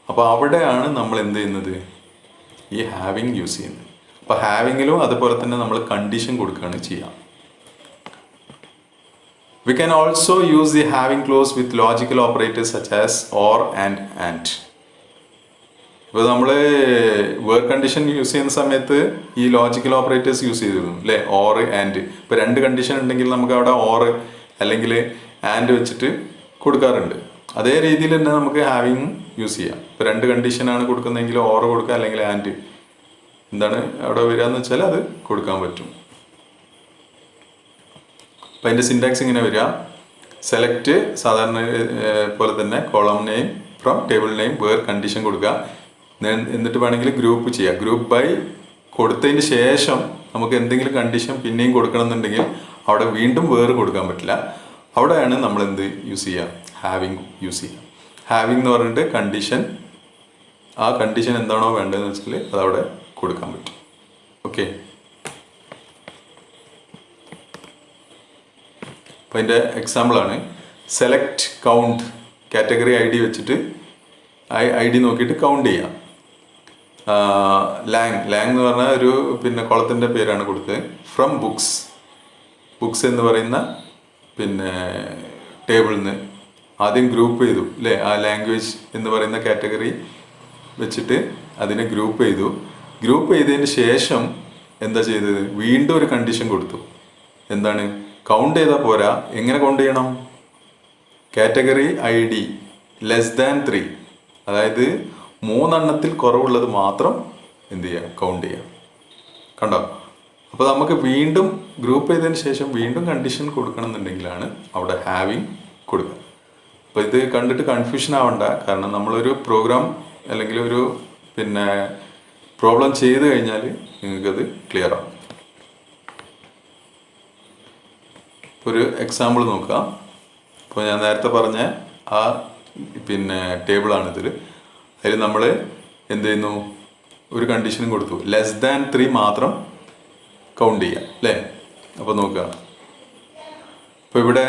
അപ്പോൾ അവിടെയാണ് നമ്മൾ എന്ത് ചെയ്യുന്നത്, ഈ ഹാവിങ് യൂസ് ചെയ്യുന്നത്. അപ്പോൾ ഹാവിങ്ങിലും അതുപോലെ തന്നെ നമ്മൾ കണ്ടീഷൻ കൊടുക്കുകയാണ് ചെയ്യുക. We can also use the having clause with logical operators such as or and. ഇപ്പോൾ നമ്മൾ വേർ കണ്ടീഷൻ യൂസ് ചെയ്യുന്ന സമയത്ത് ഈ ലോജിക്കൽ ഓപ്പറേറ്റേഴ്സ് യൂസ് ചെയ്തിരുന്നു അല്ലേ, ഓർ ആൻഡ്. ഇപ്പോൾ 2 കണ്ടീഷൻ ഉണ്ടെങ്കിൽ നമുക്ക് അവിടെ ഓർ അല്ലെങ്കിൽ ആൻഡ് വെച്ചിട്ട് കൊടുക്കാറുണ്ട്. അതേ രീതിയിൽ തന്നെ നമുക്ക് ഹാവിങ് യൂസ് ചെയ്യാം. ഇപ്പോൾ 2 കണ്ടീഷനാണ് കൊടുക്കുന്നതെങ്കിൽ ഓർ കൊടുക്കുക, അല്ലെങ്കിൽ ആൻഡ് എന്താണ് അവിടെ വരിക എന്ന് വെച്ചാൽ അത് കൊടുക്കാൻ പറ്റും. അപ്പം അതിൻ്റെ സിൻടാക്സ് ഇങ്ങനെ വരിക, സെലക്ട് സാധാരണ പോലെ തന്നെ column name from table name where condition കൊടുക്കുക. എന്നിട്ട് വേണമെങ്കിൽ ഗ്രൂപ്പ് ചെയ്യുക. ഗ്രൂപ്പ് ബൈ കൊടുത്തതിന് ശേഷം നമുക്ക് എന്തെങ്കിലും കണ്ടീഷൻ പിന്നെയും കൊടുക്കണം എന്നുണ്ടെങ്കിൽ അവിടെ വീണ്ടും വേർ കൊടുക്കാൻ പറ്റില്ല. അവിടെയാണ് നമ്മൾ എന്ത് യൂസ് ചെയ്യുക, ഹാവിങ് യൂസ് ചെയ്യുക. ഹാവിങ് എന്ന് പറഞ്ഞിട്ട് കണ്ടീഷൻ, ആ കണ്ടീഷൻ എന്താണോ വേണ്ടതെന്ന് വെച്ചാൽ അതവിടെ കൊടുക്കാൻ പറ്റും. ഓക്കെ. അപ്പോൾ അതിൻ്റെ എക്സാമ്പിളാണ് select count. Category I D വെച്ചിട്ട് ഐ ഡി നോക്കിയിട്ട് കൗണ്ട് ചെയ്യാം. ലാങ് എന്ന് പറഞ്ഞാൽ ഒരു പിന്നെ കുളത്തിൻ്റെ പേരാണ് കൊടുത്തത്. ഫ്രം ബുക്സ് എന്ന് പറയുന്ന പിന്നെ ടേബിളിൽ നിന്ന് ആദ്യം ഗ്രൂപ്പ് ചെയ്തു അല്ലേ, ആ ലാംഗ്വേജ് എന്ന് പറയുന്ന കാറ്റഗറി വെച്ചിട്ട് അതിനെ ഗ്രൂപ്പ് ചെയ്തു. ഗ്രൂപ്പ് ചെയ്തതിന് ശേഷം എന്താ ചെയ്തത്, വീണ്ടും ഒരു കണ്ടീഷൻ കൊടുത്തു. എന്താണ്, കൗണ്ട് ചെയ്താൽ പോരാ, എങ്ങനെ കൗണ്ട് ചെയ്യണം, കാറ്റഗറി ഐ ഡി <3, അതായത് 3 എണ്ണത്തിൽ കുറവുള്ളത് മാത്രം എന്ത് ചെയ്യുക, കൗണ്ട് ചെയ്യുക. കണ്ടോ? അപ്പോൾ നമുക്ക് വീണ്ടും ഗ്രൂപ്പ് ചെയ്തതിന് ശേഷം വീണ്ടും കണ്ടീഷൻ കൊടുക്കണം എന്നുണ്ടെങ്കിലാണ് അവിടെ ഹാവിങ് കൊടുക്കുക. അപ്പോൾ ഇത് കണ്ടിട്ട് കൺഫ്യൂഷൻ ആവണ്ട, കാരണം നമ്മളൊരു പ്രോഗ്രാം അല്ലെങ്കിൽ ഒരു പിന്നെ പ്രോബ്ലം ചെയ്ത് കഴിഞ്ഞാൽ നിങ്ങൾക്കത് ക്ലിയർ ആവും. ഒരു എക്സാമ്പിൾ നോക്കാം. ഇപ്പോൾ ഞാൻ നേരത്തെ പറഞ്ഞ ആ പിന്നെ ടേബിളാണിതിൽ. അതിൽ നമ്മൾ എന്ത് ചെയ്യുന്നു, ഒരു കണ്ടീഷനും കൊടുത്തു, <3 മാത്രം കൗണ്ട് ചെയ്യുക അല്ലേ. അപ്പോൾ നോക്കുക, ഇപ്പോൾ ഇവിടെ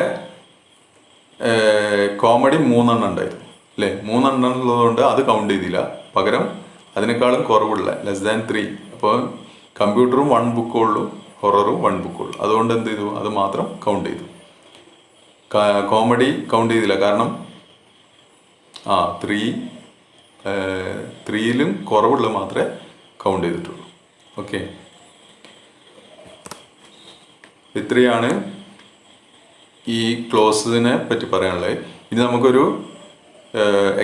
കോമഡി 3 എണ്ണം ഉണ്ടായിരുന്നു അല്ലേ. 3 എണ്ണം ഉള്ളതുകൊണ്ട് അത് കൗണ്ട് ചെയ്തില്ല, പകരം അതിനേക്കാളും കുറവുള്ള <3. അപ്പോൾ കമ്പ്യൂട്ടറും 1 ബുക്കുള്ളൂ, ഹൊററും 1 ബുക്കുള്ളൂ. അതുകൊണ്ട് എന്ത് ചെയ്തു, അത് മാത്രം കൗണ്ട് ചെയ്തു. കോമഡി കൗണ്ട് ചെയ്തില്ല, കാരണം 3യിലും കുറവുള്ളത് മാത്രമേ കൗണ്ട് ചെയ്തിട്ടുള്ളൂ. ഓക്കെ, ഇത്രയാണ് ഈ ക്ലോസിനെ പറ്റി പറയാനുള്ളത്. ഇനി നമുക്കൊരു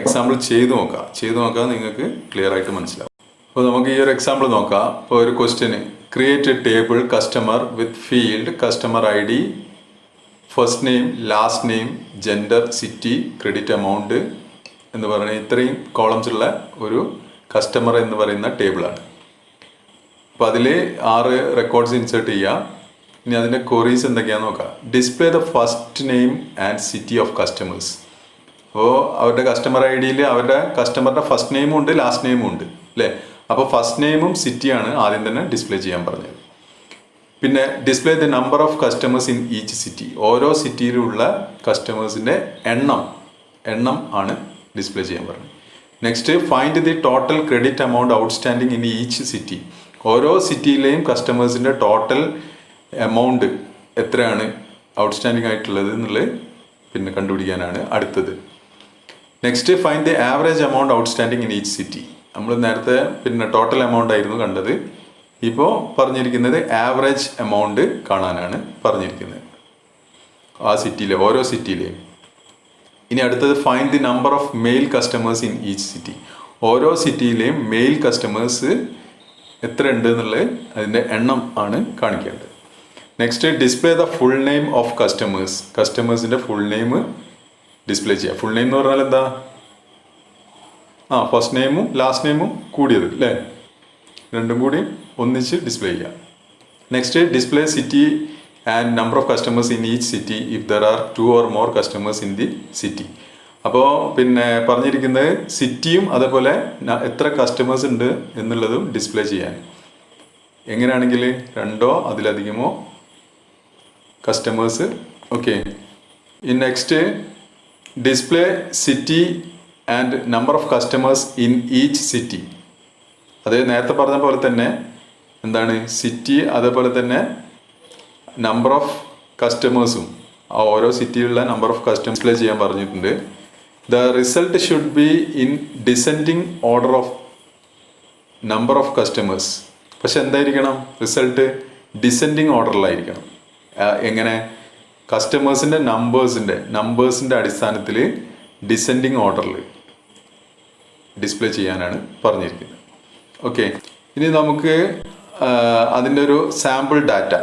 എക്സാമ്പിൾ ചെയ്ത് നോക്കാം, നിങ്ങൾക്ക് ക്ലിയർ ആയിട്ട് മനസ്സിലാവും. അപ്പോൾ നമുക്ക് ഈ ഒരു എക്സാമ്പിൾ നോക്കാം. ഇപ്പോൾ ഒരു question, create A table customer with field customer ID, first name, last name, gender, city, credit amount എന്ന് പറയുന്ന ഇത്രയും കോളംസ് ഉള്ള ഒരു കസ്റ്റമർ എന്ന് പറയുന്ന ടേബിളാണ്. അപ്പോൾ അതിൽ 6 റെക്കോർഡ്സ് ഇൻസേർട്ട് ചെയ്യുക. ഇനി അതിൻ്റെ ക്വറീസ് എന്തൊക്കെയാണെന്ന് നോക്കാം. Display the first name and city of customers. അപ്പോൾ അവരുടെ കസ്റ്റമർ IDയിൽ അവരുടെ കസ്റ്റമറുടെ ഫസ്റ്റ് നെയിമും ഉണ്ട്, ലാസ്റ്റ് നെയിമും ഉണ്ട് അല്ലേ. അപ്പോൾ ഫസ്റ്റ് നെയിമും സിറ്റിയാണ് ആദ്യം തന്നെ ഡിസ്പ്ലേ ചെയ്യാൻ പറഞ്ഞത്. പിന്നെ display the number of customers in each city. ഓരോ സിറ്റിയിലുള്ള കസ്റ്റമേഴ്സിൻ്റെ എണ്ണം ആണ് ഡിസ്പ്ലേ ചെയ്യാൻ പറഞ്ഞത്. Next, find the total credit amount outstanding in each city. ഓരോ സിറ്റിയിലെയും കസ്റ്റമേഴ്സിൻ്റെ ടോട്ടൽ എമൗണ്ട് എത്രയാണ് ഔട്ട്സ്റ്റാൻഡിങ് ആയിട്ടുള്ളത് എന്നുള്ളത് പിന്നെ കണ്ടുപിടിക്കാനാണ് അടുത്തത്. Next, find the average amount outstanding in each city. നമ്മൾ നേരത്തെ പിന്നെ ടോട്ടൽ എമൗണ്ട് ആയിരുന്നു കണ്ടത്. ഇപ്പോൾ പറഞ്ഞിരിക്കുന്നത് ആവറേജ് എമൗണ്ട് കാണാനാണ് പറഞ്ഞിരിക്കുന്നത് ആ സിറ്റിയിലെ, ഓരോ സിറ്റിയിലെയും. ഇനി അടുത്തത്, find the number of male customers in each city. ഓരോ സിറ്റിയിലെയും മെയിൽ കസ്റ്റമേഴ്സ് എത്ര ഉണ്ട് എന്നുള്ളത് അതിൻ്റെ എണ്ണം ആണ് കാണിക്കേണ്ടത്. Next, display the full name of customers. കസ്റ്റമേഴ്സിൻ്റെ ഫുൾ നെയിം ഡിസ്പ്ലേ ചെയ്യുക. ഫുൾ നെയിം എന്ന് പറഞ്ഞാൽ എന്താ, ഫസ്റ്റ് നെയിമും ലാസ്റ്റ് നെയിമും കൂടിയത് അല്ലേ, രണ്ടും കൂടി ഒന്നിച്ച് ഡിസ്പ്ലേ ചെയ്യുക. Next, display city and number of customers in each city if there are 2 or more customers in the city. അപ്പോൾ പിന്നെ പറഞ്ഞിരിക്കുന്നത് സിറ്റിയും അതേപോലെ എത്ര കസ്റ്റമേഴ്സ് ഉണ്ട് എന്നുള്ളതും ഡിസ്പ്ലേ ചെയ്യാൻ. എങ്ങനെയാണെങ്കിൽ 2 അതിലധികമോ customers. Okay, in next, display city and number of customers in each city. അത് നേരത്തെ പറഞ്ഞ പോലെ തന്നെ എന്താണ്, സിറ്റി അതേപോലെ തന്നെ നമ്പർ ഓഫ് കസ്റ്റമേഴ്സും ആ ഓരോ സിറ്റിയിലുള്ള നമ്പർ ഓഫ് കസ്റ്റമേഴ്സ് ഡിസ്പ്ലേ ചെയ്യാൻ പറഞ്ഞിട്ടുണ്ട്. The result should be in descending order of number of customers. പക്ഷെ എന്തായിരിക്കണം, റിസൾട്ട് ഡിസെൻഡിങ് ഓർഡറിലായിരിക്കണം. എങ്ങനെ, കസ്റ്റമേഴ്സിൻ്റെ നമ്പേഴ്സിൻ്റെ അടിസ്ഥാനത്തിൽ ഡിസെൻഡിങ് ഓർഡറിൽ ഡിസ്പ്ലേ ചെയ്യാനാണ് പറഞ്ഞിരിക്കുന്നത്. ഓക്കെ, ഇനി നമുക്ക് അതിൻ്റെ ഒരു സാമ്പിൾ ഡാറ്റ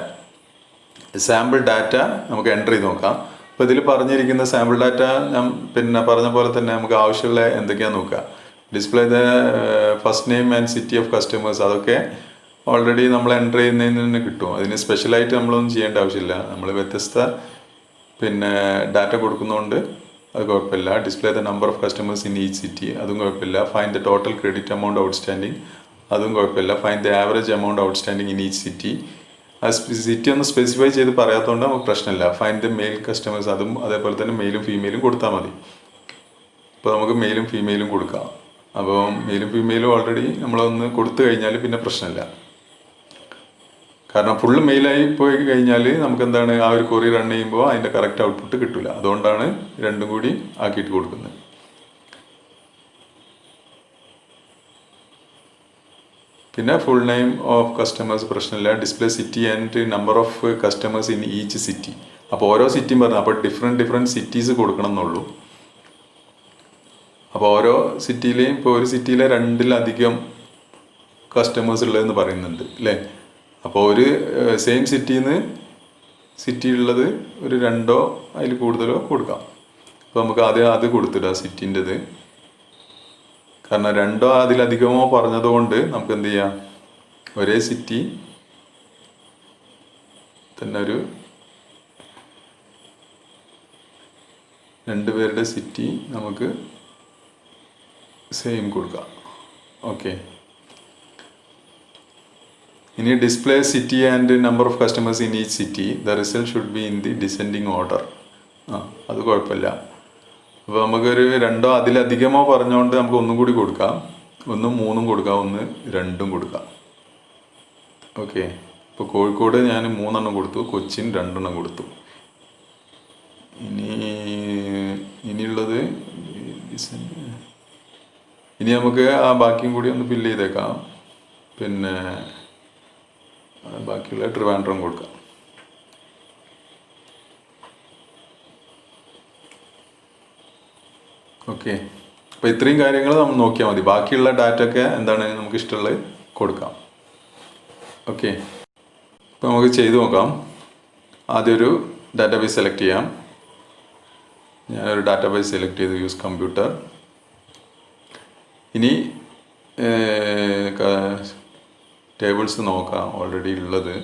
നമുക്ക് എൻ്റർ ചെയ്ത് നോക്കാം. അപ്പോൾ ഇതിൽ പറഞ്ഞിരിക്കുന്ന സാമ്പിൾ ഡാറ്റ ഞാൻ പിന്നെ പറഞ്ഞ പോലെ തന്നെ നമുക്ക് ആവശ്യമുള്ള എന്തൊക്കെയാണെന്ന് നോക്കുക. Display the first name and city of customers, അതൊക്കെ ഓൾറെഡി നമ്മൾ എൻ്റർ ചെയ്യുന്നതിന് തന്നെ കിട്ടും. അതിന് സ്പെഷ്യലായിട്ട് നമ്മളൊന്നും ചെയ്യേണ്ട ആവശ്യമില്ല. നമ്മൾ വ്യത്യസ്ത പിന്നെ ഡാറ്റ കൊടുക്കുന്നതുകൊണ്ട് അത് കുഴപ്പമില്ല. Display the number of customers in each city, അതും കുഴപ്പമില്ല. Find the total credit amount outstanding, അതും കുഴപ്പമില്ല. Find the average amount outstanding in each city. ആ സിറ്റി ഒന്ന് സ്പെസിഫൈ ചെയ്ത് പറയാത്തതുകൊണ്ട് നമുക്ക് പ്രശ്നമില്ല. ഫൈൻഡ് ദ മെയിൽ കസ്റ്റമേഴ്സ്, അതും അതേപോലെ തന്നെ മെയിലും ഫീമെയിലും കൊടുത്താൽ മതി. ഇപ്പോൾ നമുക്ക് മെയിലും ഫീമെയിലും കൊടുക്കാം. അപ്പോൾ മെയിലും ഫീമെയിലും ഓൾറെഡി നമ്മളൊന്ന് കൊടുത്തു കഴിഞ്ഞാൽ പിന്നെ പ്രശ്നമില്ല. കാരണം ഫുള്ള് മെയിലായി പോയി കഴിഞ്ഞാൽ നമുക്ക് എന്താണ്, ആ ഒരു ക്വറി റൺ ചെയ്യുമ്പോൾ അതിൻ്റെ കറക്റ്റ് ഔട്ട്പുട്ട് കിട്ടില്ല. അതുകൊണ്ടാണ് രണ്ടും കൂടി ആക്കിയിട്ട് കൊടുക്കുന്നത്. പിന്നെ ഫുൾ നെയിം ഓഫ് കസ്റ്റമേഴ്സ് പ്രശ്നമില്ല. Display city and number of customers in each city. അപ്പോൾ ഓരോ സിറ്റിയും പറഞ്ഞു, അപ്പോൾ ഡിഫറെൻറ്റ് സിറ്റീസ് കൊടുക്കണം എന്നുള്ളൂ. അപ്പോൾ ഓരോ സിറ്റിയിലെയും, ഇപ്പോൾ ഒരു സിറ്റിയിലെ 2-ലധികം കസ്റ്റമേഴ്സ് ഉള്ളതെന്ന് പറയുന്നുണ്ട് അല്ലേ. അപ്പോൾ ഒരു സെയിം സിറ്റി ഉള്ളത് ഒരു 2 അതിൽ കൂടുതലോ കൊടുക്കാം. അപ്പോൾ നമുക്ക് ആദ്യം അത് കൊടുത്തിടാം സിറ്റിൻ്റെത്. കാരണം 2 അതിലധികമോ പറഞ്ഞതുകൊണ്ട് നമുക്ക് എന്ത് ചെയ്യാം, ഒരേ സിറ്റി തന്നെ ഒരു 2 പേരുടെ സിറ്റി നമുക്ക് സെയിം കൊടുക്കാം. ഓക്കെ, ഇനി display city and number of customers in each city, the result should be in the descending order. അത് കുഴപ്പമില്ല. അപ്പോൾ നമുക്കൊരു 2 അതിലധികമോ പറഞ്ഞുകൊണ്ട് നമുക്ക് ഒന്നും കൂടി കൊടുക്കാം. 1, 3 കൊടുക്കാം, 1, 2 കൊടുക്കാം. ഓക്കെ. ഇപ്പോൾ കോഴിക്കോട് ഞാൻ 3 കൊടുത്തു, കൊച്ചിൻ 2 കൊടുത്തു. ഇനിയുള്ളത് ഇനി നമുക്ക് ആ ബാക്കിയും കൂടി ഒന്ന് ഫില്ല് ചെയ്തേക്കാം. പിന്നെ ബാക്കിയുള്ള ട്രിവാൻഡ്രം കൊടുക്കാം. ഓക്കെ. അപ്പോൾ ഇത്രയും കാര്യങ്ങൾ നമ്മൾ നോക്കിയാൽ മതി. ബാക്കിയുള്ള ഡാറ്റ ഒക്കെ എന്താണ് നമുക്ക് ഇഷ്ടമുള്ളത് കൊടുക്കാം. ഓക്കെ. ഇപ്പോൾ നമുക്ക് ചെയ്ത് നോക്കാം. ആദ്യം ഒരു ഡാറ്റാബേസ് സെലക്ട് ചെയ്യാം. ഞാനൊരു ഡാറ്റാബേസ് സെലക്ട് ചെയ്ത് യൂസ് കമ്പ്യൂട്ടർ. ഇനി ടേബിൾസ് നോക്കാം ഓൾറെഡി ഉള്ളത്.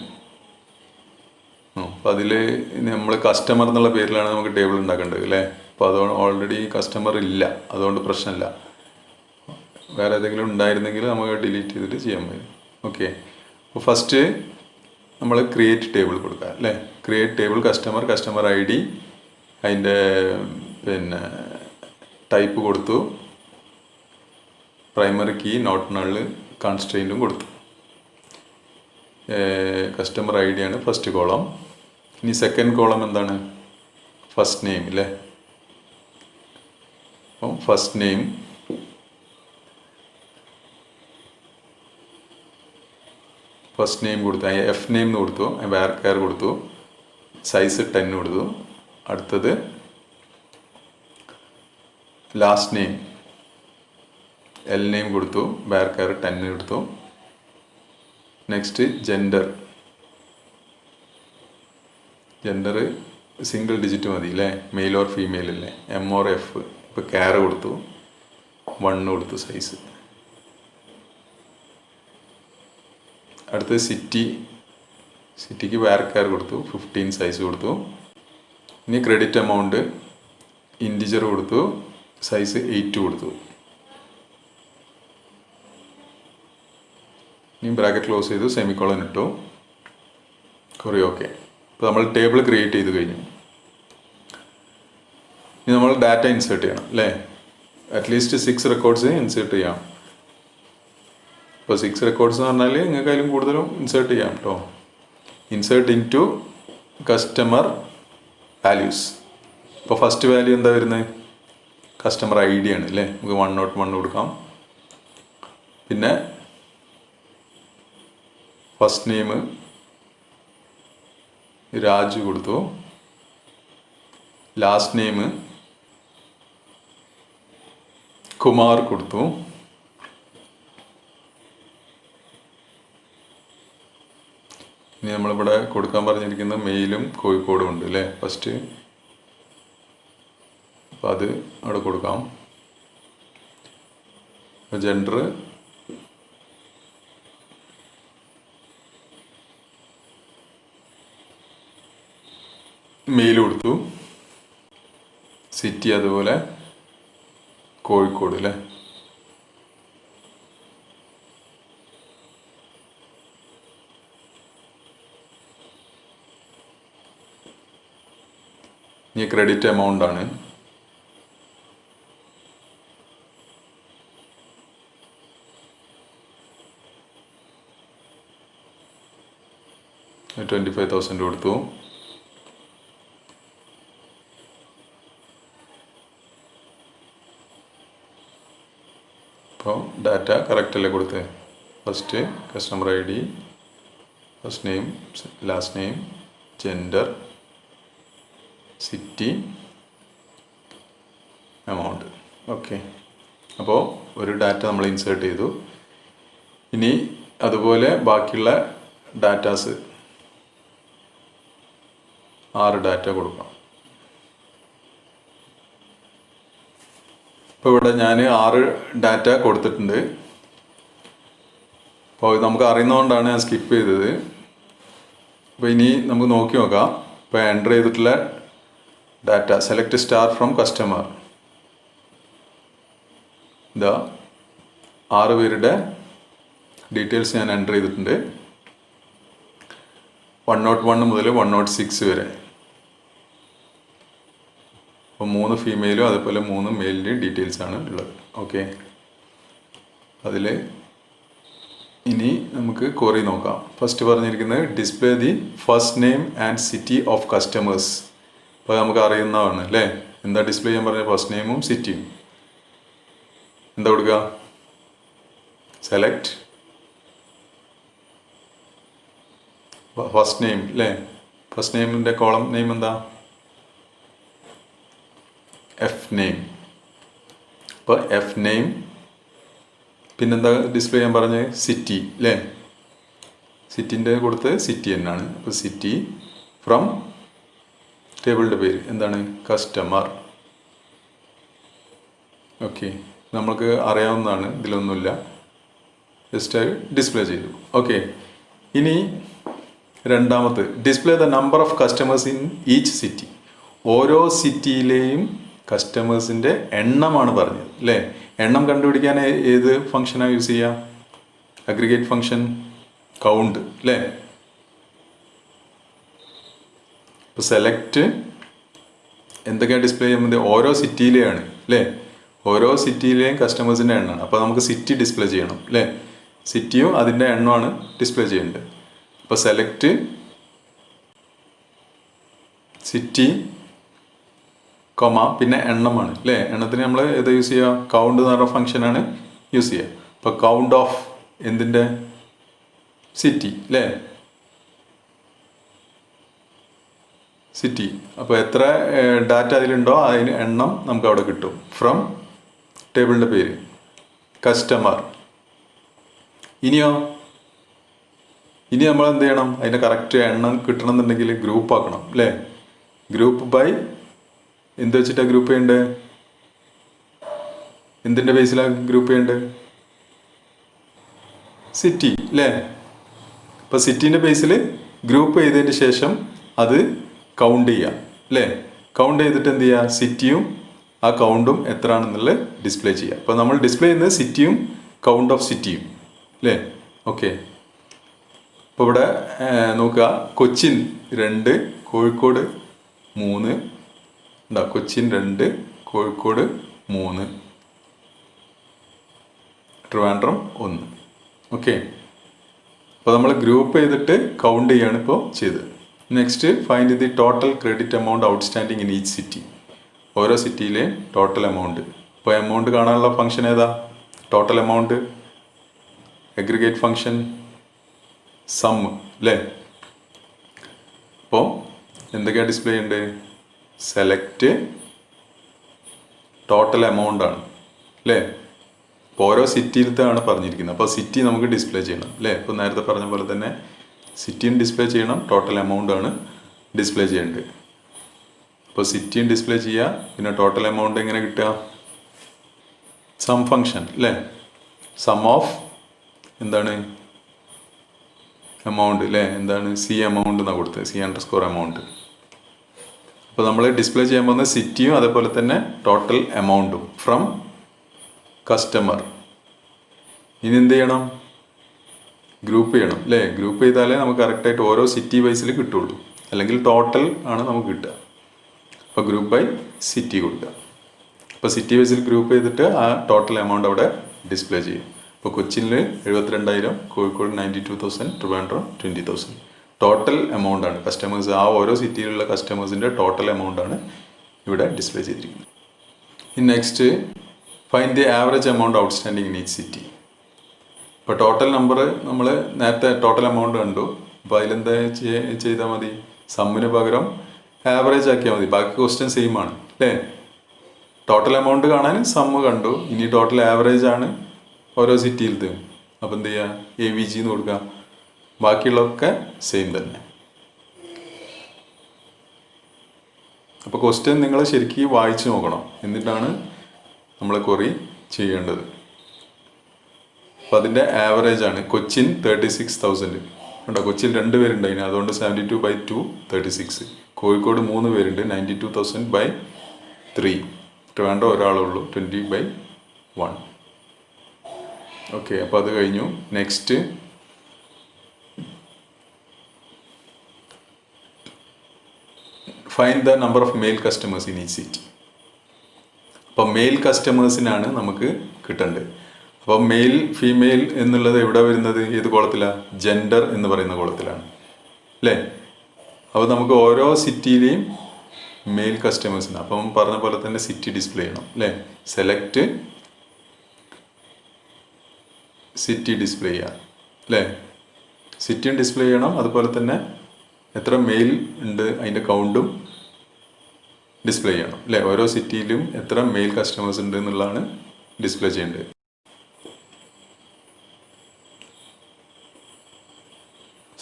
അപ്പോൾ അതിൽ നമ്മൾ കസ്റ്റമർ എന്നുള്ള പേരിലാണ് നമുക്ക് ടേബിൾ ഉണ്ടാക്കേണ്ടത് അല്ലേ. അപ്പോൾ അതുകൊണ്ട് ഓൾറെഡി കസ്റ്റമർ ഇല്ല, അതുകൊണ്ട് പ്രശ്നമില്ല. വേറെ ഏതെങ്കിലും ഉണ്ടായിരുന്നെങ്കിൽ നമുക്ക് ഡിലീറ്റ് ചെയ്തിട്ട് ചെയ്യാൻ പറ്റും. ഓക്കെ. അപ്പോൾ ഫസ്റ്റ് നമ്മൾ ക്രിയേറ്റ് ടേബിൾ കൊടുക്കുക അല്ലേ. Create table customer I D, അതിൻ്റെ പിന്നെ ടൈപ്പ് കൊടുത്തു, പ്രൈമറി കീ, നോട്ട് നള്ള്, കൺസ്ട്രെയിൻറ്റും കൊടുത്തു. കസ്റ്റമർ ഐ ഡി ആണ് ഫസ്റ്റ് കോളം. ഇനി സെക്കൻഡ് കോളം എന്താണ്? ഫസ്റ്റ് നെയിം അല്ലേ. അപ്പം ഫസ്റ്റ് നെയിം, കൊടുത്തു. എഫ് നെയിം എന്ന് കൊടുത്തു, വേർ കെയർ കൊടുത്തു, സൈസ് 10 കൊടുത്തു. അടുത്തത് ലാസ്റ്റ് നെയിം, എൽ നെയിം കൊടുത്തു, വേർ കെയർ 10 കൊടുത്തു. നെക്സ്റ്റ് ജെൻഡർ സിംഗിൾ ഡിജിറ്റ് മതി അല്ലേ. മെയിൽ ഓർ ഫീമെയിൽ അല്ലേ. M or F. ഇപ്പോൾ കെയർ കൊടുത്തു, 1 കൊടുത്തു സൈസ്. അടുത്തത് സിറ്റിക്ക് വേർ കെയർ കൊടുത്തു, 15 സൈസ് കൊടുത്തു. ഇനി ക്രെഡിറ്റ് എമൗണ്ട് ഇൻറ്റിജർ കൊടുത്തു, സൈസ് 8 കൊടുത്തു. ഇനി ബ്രാക്കറ്റ് ക്ലോസ് ചെയ്തു, സെമിക്കോളൻ ഇട്ടു, കുറേ. ഓക്കെ. ഇപ്പോൾ നമ്മൾ ടേബിൾ ക്രിയേറ്റ് ചെയ്ത് കഴിഞ്ഞു. ഇനി നമ്മൾ ഡാറ്റ ഇൻസേർട്ട് ചെയ്യണം അല്ലേ. അറ്റ്ലീസ്റ്റ് 6 റെക്കോർഡ്സ് ഇൻസേർട്ട് ചെയ്യാം. ഇപ്പോൾ 6 റെക്കോർഡ്സ് എന്ന് പറഞ്ഞാൽ നിങ്ങൾക്ക് അതിലും കൂടുതലും ഇൻസേർട്ട് ചെയ്യാം കേട്ടോ. Insert into customer values. ഇപ്പോൾ ഫസ്റ്റ് വാല്യൂ എന്താ വരുന്നത്? കസ്റ്റമർ ഐ ഡി ആണ് അല്ലേ. നമുക്ക് 101 കൊടുക്കാം. പിന്നെ ഫസ്റ്റ് നെയിം രാജു കൊടുത്തു, ലാസ്റ്റ് നെയിം കുമാർ കൊടുത്തു. ഇനി നമ്മളിവിടെ കൊടുക്കാൻ പറഞ്ഞിരിക്കുന്ന മെയിലും കോഴിക്കോടും ഉണ്ട് അല്ലേ ഫസ്റ്റ്. അപ്പം അത് അവിടെ കൊടുക്കാം. ജെൻഡർ മെയിൽ കൊടുത്തു, സിറ്റി അതുപോലെ കോഴിക്കോട് അല്ലേ. ഇനി ക്രെഡിറ്റ് എമൗണ്ട് ആണ്. $25,000 കൊടുത്തു. അപ്പോൾ ഡാറ്റ കറക്റ്റ് അല്ലേ കൊടുത്തത്. First customer I D, first name, last name, gender, city, amount. Okay. അപ്പോൾ ഒരു ഡാറ്റ നമ്മൾ ഇൻസേർട്ട് ചെയ്തു. ഇനി അതുപോലെ ബാക്കിയുള്ള ഡാറ്റാസ് 6 ഡാറ്റ കൊടുക്കാം. ഇപ്പോൾ ഇവിടെ ഞാൻ 6 ഡാറ്റ കൊടുത്തിട്ടുണ്ട്. അപ്പോൾ നമുക്ക് അറിയുന്നതുകൊണ്ടാണ് ഞാൻ സ്കിപ്പ് ചെയ്തത്. അപ്പോൾ ഇനി നമുക്ക് നോക്കി നോക്കാം. ഇപ്പോൾ എൻ്റർ ചെയ്തിട്ടുള്ള data select star from customer, ഇതാ 6 പേരുടെ ഡീറ്റെയിൽസ് ഞാൻ എൻ്റർ ചെയ്തിട്ടുണ്ട്. 101 മുതൽ 106 വരെ. അപ്പോൾ 3 ഫീമെയിലും അതുപോലെ 3 മെയിലിൻ്റെയും ഡീറ്റെയിൽസാണ് ഉള്ളത്. ഓക്കെ. അതിൽ ഇനി നമുക്ക് ക്വറി നോക്കാം. ഫസ്റ്റ് പറഞ്ഞിരിക്കുന്നത് display the first name and city of customers. അപ്പോൾ നമുക്ക് അറിയുന്നതാണ് അല്ലേ. എന്താ ഡിസ്പ്ലേ ചെയ്യാൻ പറഞ്ഞ ഫസ്റ്റ് നെയിമും സിറ്റിയും. എന്താ കൊടുക്കുക? സെലക്ട് ഫസ്റ്റ് നെയിം അല്ലേ. ഫസ്റ്റ് നെയിമിൻ്റെ കോളം നെയിം എന്താ? F name. അപ്പോൾ എഫ് നെയിം. പിന്നെന്താ ഡിസ്പ്ലേ ചെയ്യാൻ പറഞ്ഞത്? സിറ്റി അല്ലേ. സിറ്റിൻ്റെ കൊടുത്ത് സിറ്റി തന്നെയാണ്. അപ്പോൾ സിറ്റി ഫ്രം ടേബിളിൻ്റെ പേര് എന്താണ്? കസ്റ്റമർ. ഓക്കെ, നമുക്ക് അറിയാവുന്നതാണ്, ഇതിലൊന്നുമില്ല, ജസ്റ്റ് ഡിസ്പ്ലേ ചെയ്തു. ഓക്കെ, ഇനി രണ്ടാമത് display the number of customers in each city. ഓരോ സിറ്റിയിലെയും കസ്റ്റമേഴ്സിൻ്റെ എണ്ണമാണ് പറഞ്ഞത് അല്ലേ. എണ്ണം കണ്ടുപിടിക്കാൻ ഏത് ഫംഗ്ഷനാണ് യൂസ് ചെയ്യുക? അഗ്രിഗേറ്റ് ഫംഗ്ഷൻ കൗണ്ട് അല്ലേ. ഇപ്പോൾ സെലക്ട് എന്തൊക്കെയാണ് ഡിസ്പ്ലേ ചെയ്യുന്നത്? ഓരോ സിറ്റിയിലെയാണ് അല്ലേ. ഓരോ സിറ്റിയിലെയും കസ്റ്റമേഴ്സിൻ്റെ എണ്ണമാണ്. അപ്പോൾ നമുക്ക് സിറ്റി ഡിസ്പ്ലേ ചെയ്യണം അല്ലേ. സിറ്റിയും അതിൻ്റെ എണ്ണമാണ് ഡിസ്പ്ലേ ചെയ്യേണ്ടത്. അപ്പോൾ സെലക്ട് സിറ്റി കൊമ പിന്നെ എണ്ണമാണ് അല്ലേ. എണ്ണത്തിന് നമ്മൾ ഏത് യൂസ് ചെയ്യുക? കൗണ്ട് എന്ന് പറഞ്ഞ ഫംഗ്ഷനാണ് യൂസ് ചെയ്യുക. അപ്പോൾ കൗണ്ട് ഓഫ് എന്തിൻ്റെ? സിറ്റി അല്ലേ. സിറ്റി. അപ്പോൾ എത്ര ഡാറ്റ അതിലുണ്ടോ അതിന് എണ്ണം നമുക്ക് അവിടെ കിട്ടും. ഫ്രം ടേബിളിൻ്റെ പേര് കസ്റ്റമർ. ഇനിയോ? ഇനി നമ്മൾ എന്ത് ചെയ്യണം? അതിൻ്റെ കറക്റ്റ് എണ്ണം കിട്ടണമെന്നുണ്ടെങ്കിൽ ഗ്രൂപ്പ് ആക്കണം അല്ലേ. ഗ്രൂപ്പ് ബൈ എന്ത് വെച്ചിട്ടാണ് ഗ്രൂപ്പ് ചെയ്യേണ്ടത്? എന്തിൻ്റെ ബേസിലാണ് ഗ്രൂപ്പ് ചെയ്യേണ്ടത്? സിറ്റി അല്ലേ. അപ്പോൾ സിറ്റീൻ്റെ ബേസിൽ ഗ്രൂപ്പ് ചെയ്തതിന് ശേഷം അത് കൗണ്ട് ചെയ്യുക അല്ലേ. കൗണ്ട് ചെയ്തിട്ട് എന്ത് ചെയ്യുക? സിറ്റിയും ആ കൗണ്ടും എത്രയാണെന്നുള്ളത് ഡിസ്പ്ലേ ചെയ്യുക. അപ്പോൾ നമ്മൾ ഡിസ്പ്ലേ ചെയ്യുന്നത് സിറ്റിയും കൗണ്ട് ഓഫ് സിറ്റിയും അല്ലേ. ഓക്കെ, അപ്പോൾ ഇവിടെ നോക്കുക, കൊച്ചിൻ 2, കോഴിക്കോട് 3 ഉണ്ടാ. കൊച്ചിൻ 2, കോഴിക്കോട് 3, ട്രിവാൻഡ്രം 1. ഓക്കെ, അപ്പോൾ നമ്മൾ ഗ്രൂപ്പ് ചെയ്തിട്ട് കൗണ്ട് ചെയ്യാണ് ഇപ്പോൾ ചെയ്തത്. Next find the total credit amount outstanding in each city. ഓരോ സിറ്റിയിലെ ടോട്ടൽ എമൗണ്ട്. ഇപ്പോൾ എമൗണ്ട് കാണാനുള്ള ഫംഗ്ഷൻ ഏതാ? Total amount. Aggregate function sum അല്ലേ. അപ്പോൾ എന്തൊക്കെയാണ് ഡിസ്പ്ലേ ചെയ്യേണ്ടത്? സെലക്ട് ടോട്ടൽ എമൗണ്ട് ആണ് അല്ലേ. അപ്പോൾ ഓരോ സിറ്റിയിലത്താണ് പറഞ്ഞിരിക്കുന്നത്. അപ്പോൾ സിറ്റി നമുക്ക് ഡിസ്പ്ലേ ചെയ്യണം അല്ലേ. ഇപ്പോൾ നേരത്തെ പറഞ്ഞ പോലെ തന്നെ സിറ്റിയും ഡിസ്പ്ലേ ചെയ്യണം, ടോട്ടൽ എമൗണ്ട് ആണ് ഡിസ്പ്ലേ ചെയ്യേണ്ടത്. അപ്പോൾ സിറ്റിയും ഡിസ്പ്ലേ ചെയ്യുക, പിന്നെ ടോട്ടൽ എമൗണ്ട് എങ്ങനെ കിട്ടുക? സം ഫംഗ്ഷൻ അല്ലേ. സം ഓഫ് എന്താണ്? എമൗണ്ട് അല്ലേ. എന്താണ്? സി എമൗണ്ട് എന്നാണ് കൊടുത്തത്, C_ എമൗണ്ട്. അപ്പോൾ നമ്മൾ ഡിസ്പ്ലേ ചെയ്യാൻ പോകുന്ന സിറ്റിയും അതേപോലെ തന്നെ ടോട്ടൽ എമൗണ്ടും ഫ്രം കസ്റ്റമർ. ഇനി എന്ത് ചെയ്യണം? ഗ്രൂപ്പ് ചെയ്യണം അല്ലേ. ഗ്രൂപ്പ് ചെയ്താലേ നമുക്ക് കറക്റ്റായിട്ട് ഓരോ സിറ്റി വൈസിൽ കിട്ടുള്ളൂ, അല്ലെങ്കിൽ ടോട്ടൽ ആണ് നമുക്ക് കിട്ടുക. അപ്പോൾ ഗ്രൂപ്പ് ബൈ സിറ്റി കൊടുക്കുക. അപ്പോൾ സിറ്റി വൈസിൽ ഗ്രൂപ്പ് ചെയ്തിട്ട് ആ ടോട്ടൽ എമൗണ്ട് അവിടെ ഡിസ്പ്ലേ ചെയ്യും. ഇപ്പോൾ കൊച്ചിയിൽ 72,000, കോഴിക്കോട് 92,000, ട്രിവാൻഡ്രം 20,000. ടോട്ടൽ എമൗണ്ട് ആണ് കസ്റ്റമേഴ്സ്, ആ ഓരോ സിറ്റിയിലുള്ള കസ്റ്റമേഴ്സിൻ്റെ ടോട്ടൽ എമൗണ്ട് ആണ് ഇവിടെ ഡിസ്പ്ലേ ചെയ്തിരിക്കുന്നത്. ഇനി next find the average amount outstanding in each city. ഇപ്പോൾ ടോട്ടൽ നമ്പർ നമ്മൾ നേരത്തെ ടോട്ടൽ എമൗണ്ട് കണ്ടു. അപ്പോൾ അതിലെന്താ ചെയ്താൽ മതി? സമ്മിന് പകരം ആവറേജ് ആക്കിയാൽ മതി. ബാക്കി ക്വസ്റ്റ്യൻ സെയിം ആണ് അല്ലേ. ടോട്ടൽ എമൗണ്ട് കാണാൻ സമ്മ് കണ്ടു, ഇനി ടോട്ടൽ ആവറേജ് ആണ് ഓരോ സിറ്റിയിലത്തെ. അപ്പോൾ എന്ത് ചെയ്യുക? AVG എന്ന് കൊടുക്കുക. ബാക്കിയുള്ളതൊക്കെ സെയിം തന്നെ. അപ്പോൾ ക്വസ്റ്റ്യൻ നിങ്ങൾ ശരിക്കും വായിച്ച് നോക്കണം, എന്നിട്ടാണ് നമ്മൾ ക്വറി ചെയ്യേണ്ടത്. അപ്പോൾ അതിൻ്റെ ആവറേജ് ആണ്. കൊച്ചിൻ 36,000 ഉണ്ടോ. കൊച്ചിയിൽ 2 പേരുണ്ട് അതിന്, അതുകൊണ്ട് 72/2 36. കോഴിക്കോട് 3 പേരുണ്ട്, 92,000/3. ട്രിവാൻഡ്രം ഒരാളേ ഉള്ളൂ, 20/1. ഓക്കെ, അപ്പോൾ അത് കഴിഞ്ഞു. Next find the number of male customers in each city. അപ്പോൾ മെയിൽ കസ്റ്റമേഴ്സിനാണ് നമുക്ക് കിട്ടേണ്ടത്. അപ്പോൾ മെയിൽ ഫീമെയിൽ എന്നുള്ളത് എവിടെ വരുന്നത്, ഏത് കോളത്തിലാണ്? ജെൻഡർ എന്ന് പറയുന്ന കോളത്തിലാണ് അല്ലേ. അപ്പോൾ നമുക്ക് ഓരോ സിറ്റിയിലെയും മെയിൽ കസ്റ്റമേഴ്സിന്, അപ്പം പറഞ്ഞ പോലെ തന്നെ സിറ്റി ഡിസ്പ്ലേ ചെയ്യണം അല്ലേ. സെലക്ട് സിറ്റി ഡിസ്പ്ലേ ചെയ്യാം അല്ലേ. സിറ്റിയും ഡിസ്പ്ലേ ചെയ്യണം, അതുപോലെ തന്നെ എത്ര മെയിൽ ഉണ്ട് അതിൻ്റെ കൗണ്ടും ഡിസ്പ്ലേ ചെയ്യണം അല്ലേ. ഓരോ സിറ്റിയിലും എത്ര മെയിൽ കസ്റ്റമേഴ്സ് ഉണ്ട് എന്നുള്ളതാണ് ഡിസ്പ്ലേ ചെയ്യേണ്ടത്.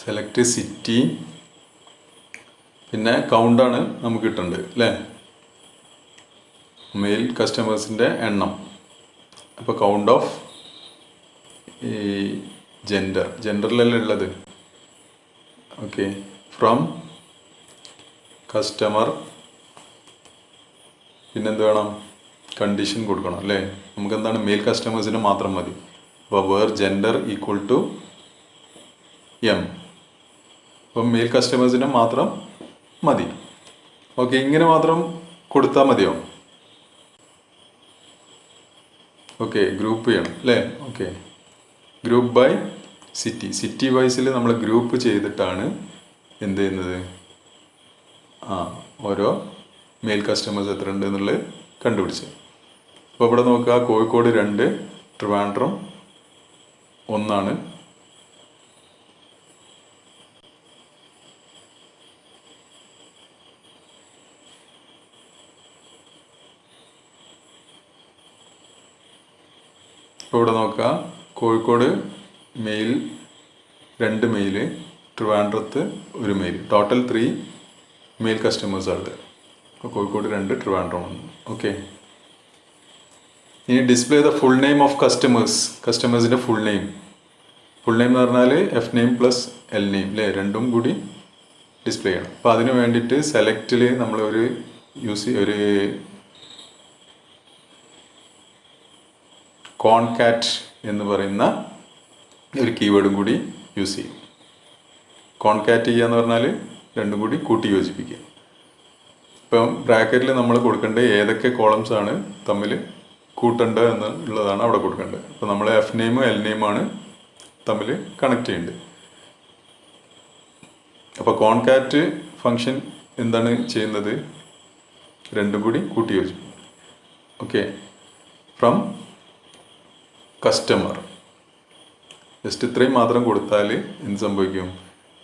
സെലക്ട് സിറ്റി, പിന്നെ കൗണ്ടാണ് നമുക്ക് കിട്ടേണ്ടത് അല്ലേ, മെയിൽ കസ്റ്റമേഴ്സിൻ്റെ എണ്ണം. അപ്പോൾ കൗണ്ട് ഓഫ് ഈ ജെൻഡറിലല്ലേ ഉള്ളത്. ഓക്കെ, ഫ്രം കസ്റ്റമർ, പിന്നെന്ത് വേണം, കണ്ടീഷൻ കൊടുക്കണം അല്ലേ. നമുക്ക് എന്താണ്, മെയിൽ കസ്റ്റമേഴ്സിന് മാത്രം മതി. അപ്പോൾ where gender equal to M, അപ്പം മെയിൽ കസ്റ്റമേഴ്സിന് മാത്രം മതി. ഓക്കെ, ഇങ്ങനെ മാത്രം കൊടുത്താൽ മതിയോ? ഓക്കെ, ഗ്രൂപ്പ് ചെയ്യണം അല്ലേ. Okay, group by city, city വൈസിൽ നമ്മൾ ഗ്രൂപ്പ് ചെയ്തിട്ടാണ് എന്ത് ചെയ്യുന്നത്, ഓരോ മെയിൽ കസ്റ്റമേഴ്സ് എത്ര ഉണ്ട് എന്നുള്ളത് കണ്ടുപിടിച്ചത്. അപ്പോൾ ഇവിടെ നോക്കുക, കോഴിക്കോട് 2, ട്രിവാൻഡ്രം 1. ഇപ്പോൾ ഇവിടെ നോക്കുക, കോഴിക്കോട് മെയിൽ 2 മെയിൽ, ട്രിവാൻഡ്രത്ത് 1 മെയിൽ, ടോട്ടൽ 3 മെയിൽ കസ്റ്റമേഴ്സാണ്. അപ്പോൾ കോഴിക്കോട് 2, ട്രിവാൻഡ്രം 1. ഓക്കെ, ഇനി display the full name of കസ്റ്റമേഴ്സിൻ്റെ ഫുൾ നെയിം എന്ന് പറഞ്ഞാൽ F name plus L name അല്ലേ, രണ്ടും കൂടി ഡിസ്പ്ലേ ചെയ്യണം. അപ്പോൾ അതിന് വേണ്ടിയിട്ട് സെലക്റ്റിൽ നമ്മൾ ഒരു കോൺകാറ്റ് എന്ന് പറയുന്ന ഒരു കീവേഡും കൂടി യൂസ് ചെയ്യും. കോൺകാറ്റ് ചെയ്യുക എന്ന് പറഞ്ഞാൽ രണ്ടും കൂടി കൂട്ടി യോജിപ്പിക്കുക. ഇപ്പം ബ്രാക്കറ്റിൽ നമ്മൾ കൊടുക്കേണ്ടത് ഏതൊക്കെ കോളംസ് ആണ് തമ്മിൽ കൂട്ടേണ്ടത് എന്നുള്ളതാണ് അവിടെ കൊടുക്കേണ്ടത്. അപ്പോൾ നമ്മൾ എഫ് നെയിമും എൽ നെയിമാണ് തമ്മിൽ കണക്ട് ചെയ്യേണ്ടത്. അപ്പോൾ കോൺകാറ്റ് ഫങ്ഷൻ എന്താണ് ചെയ്യുന്നത്, രണ്ടും കൂടി കൂട്ടി യോജിപ്പിക്കും. ഓക്കെ, ഫ്രം കസ്റ്റമർ, ജസ്റ്റ് ഇത്രയും മാത്രം കൊടുത്താൽ എന്ത് സംഭവിക്കും,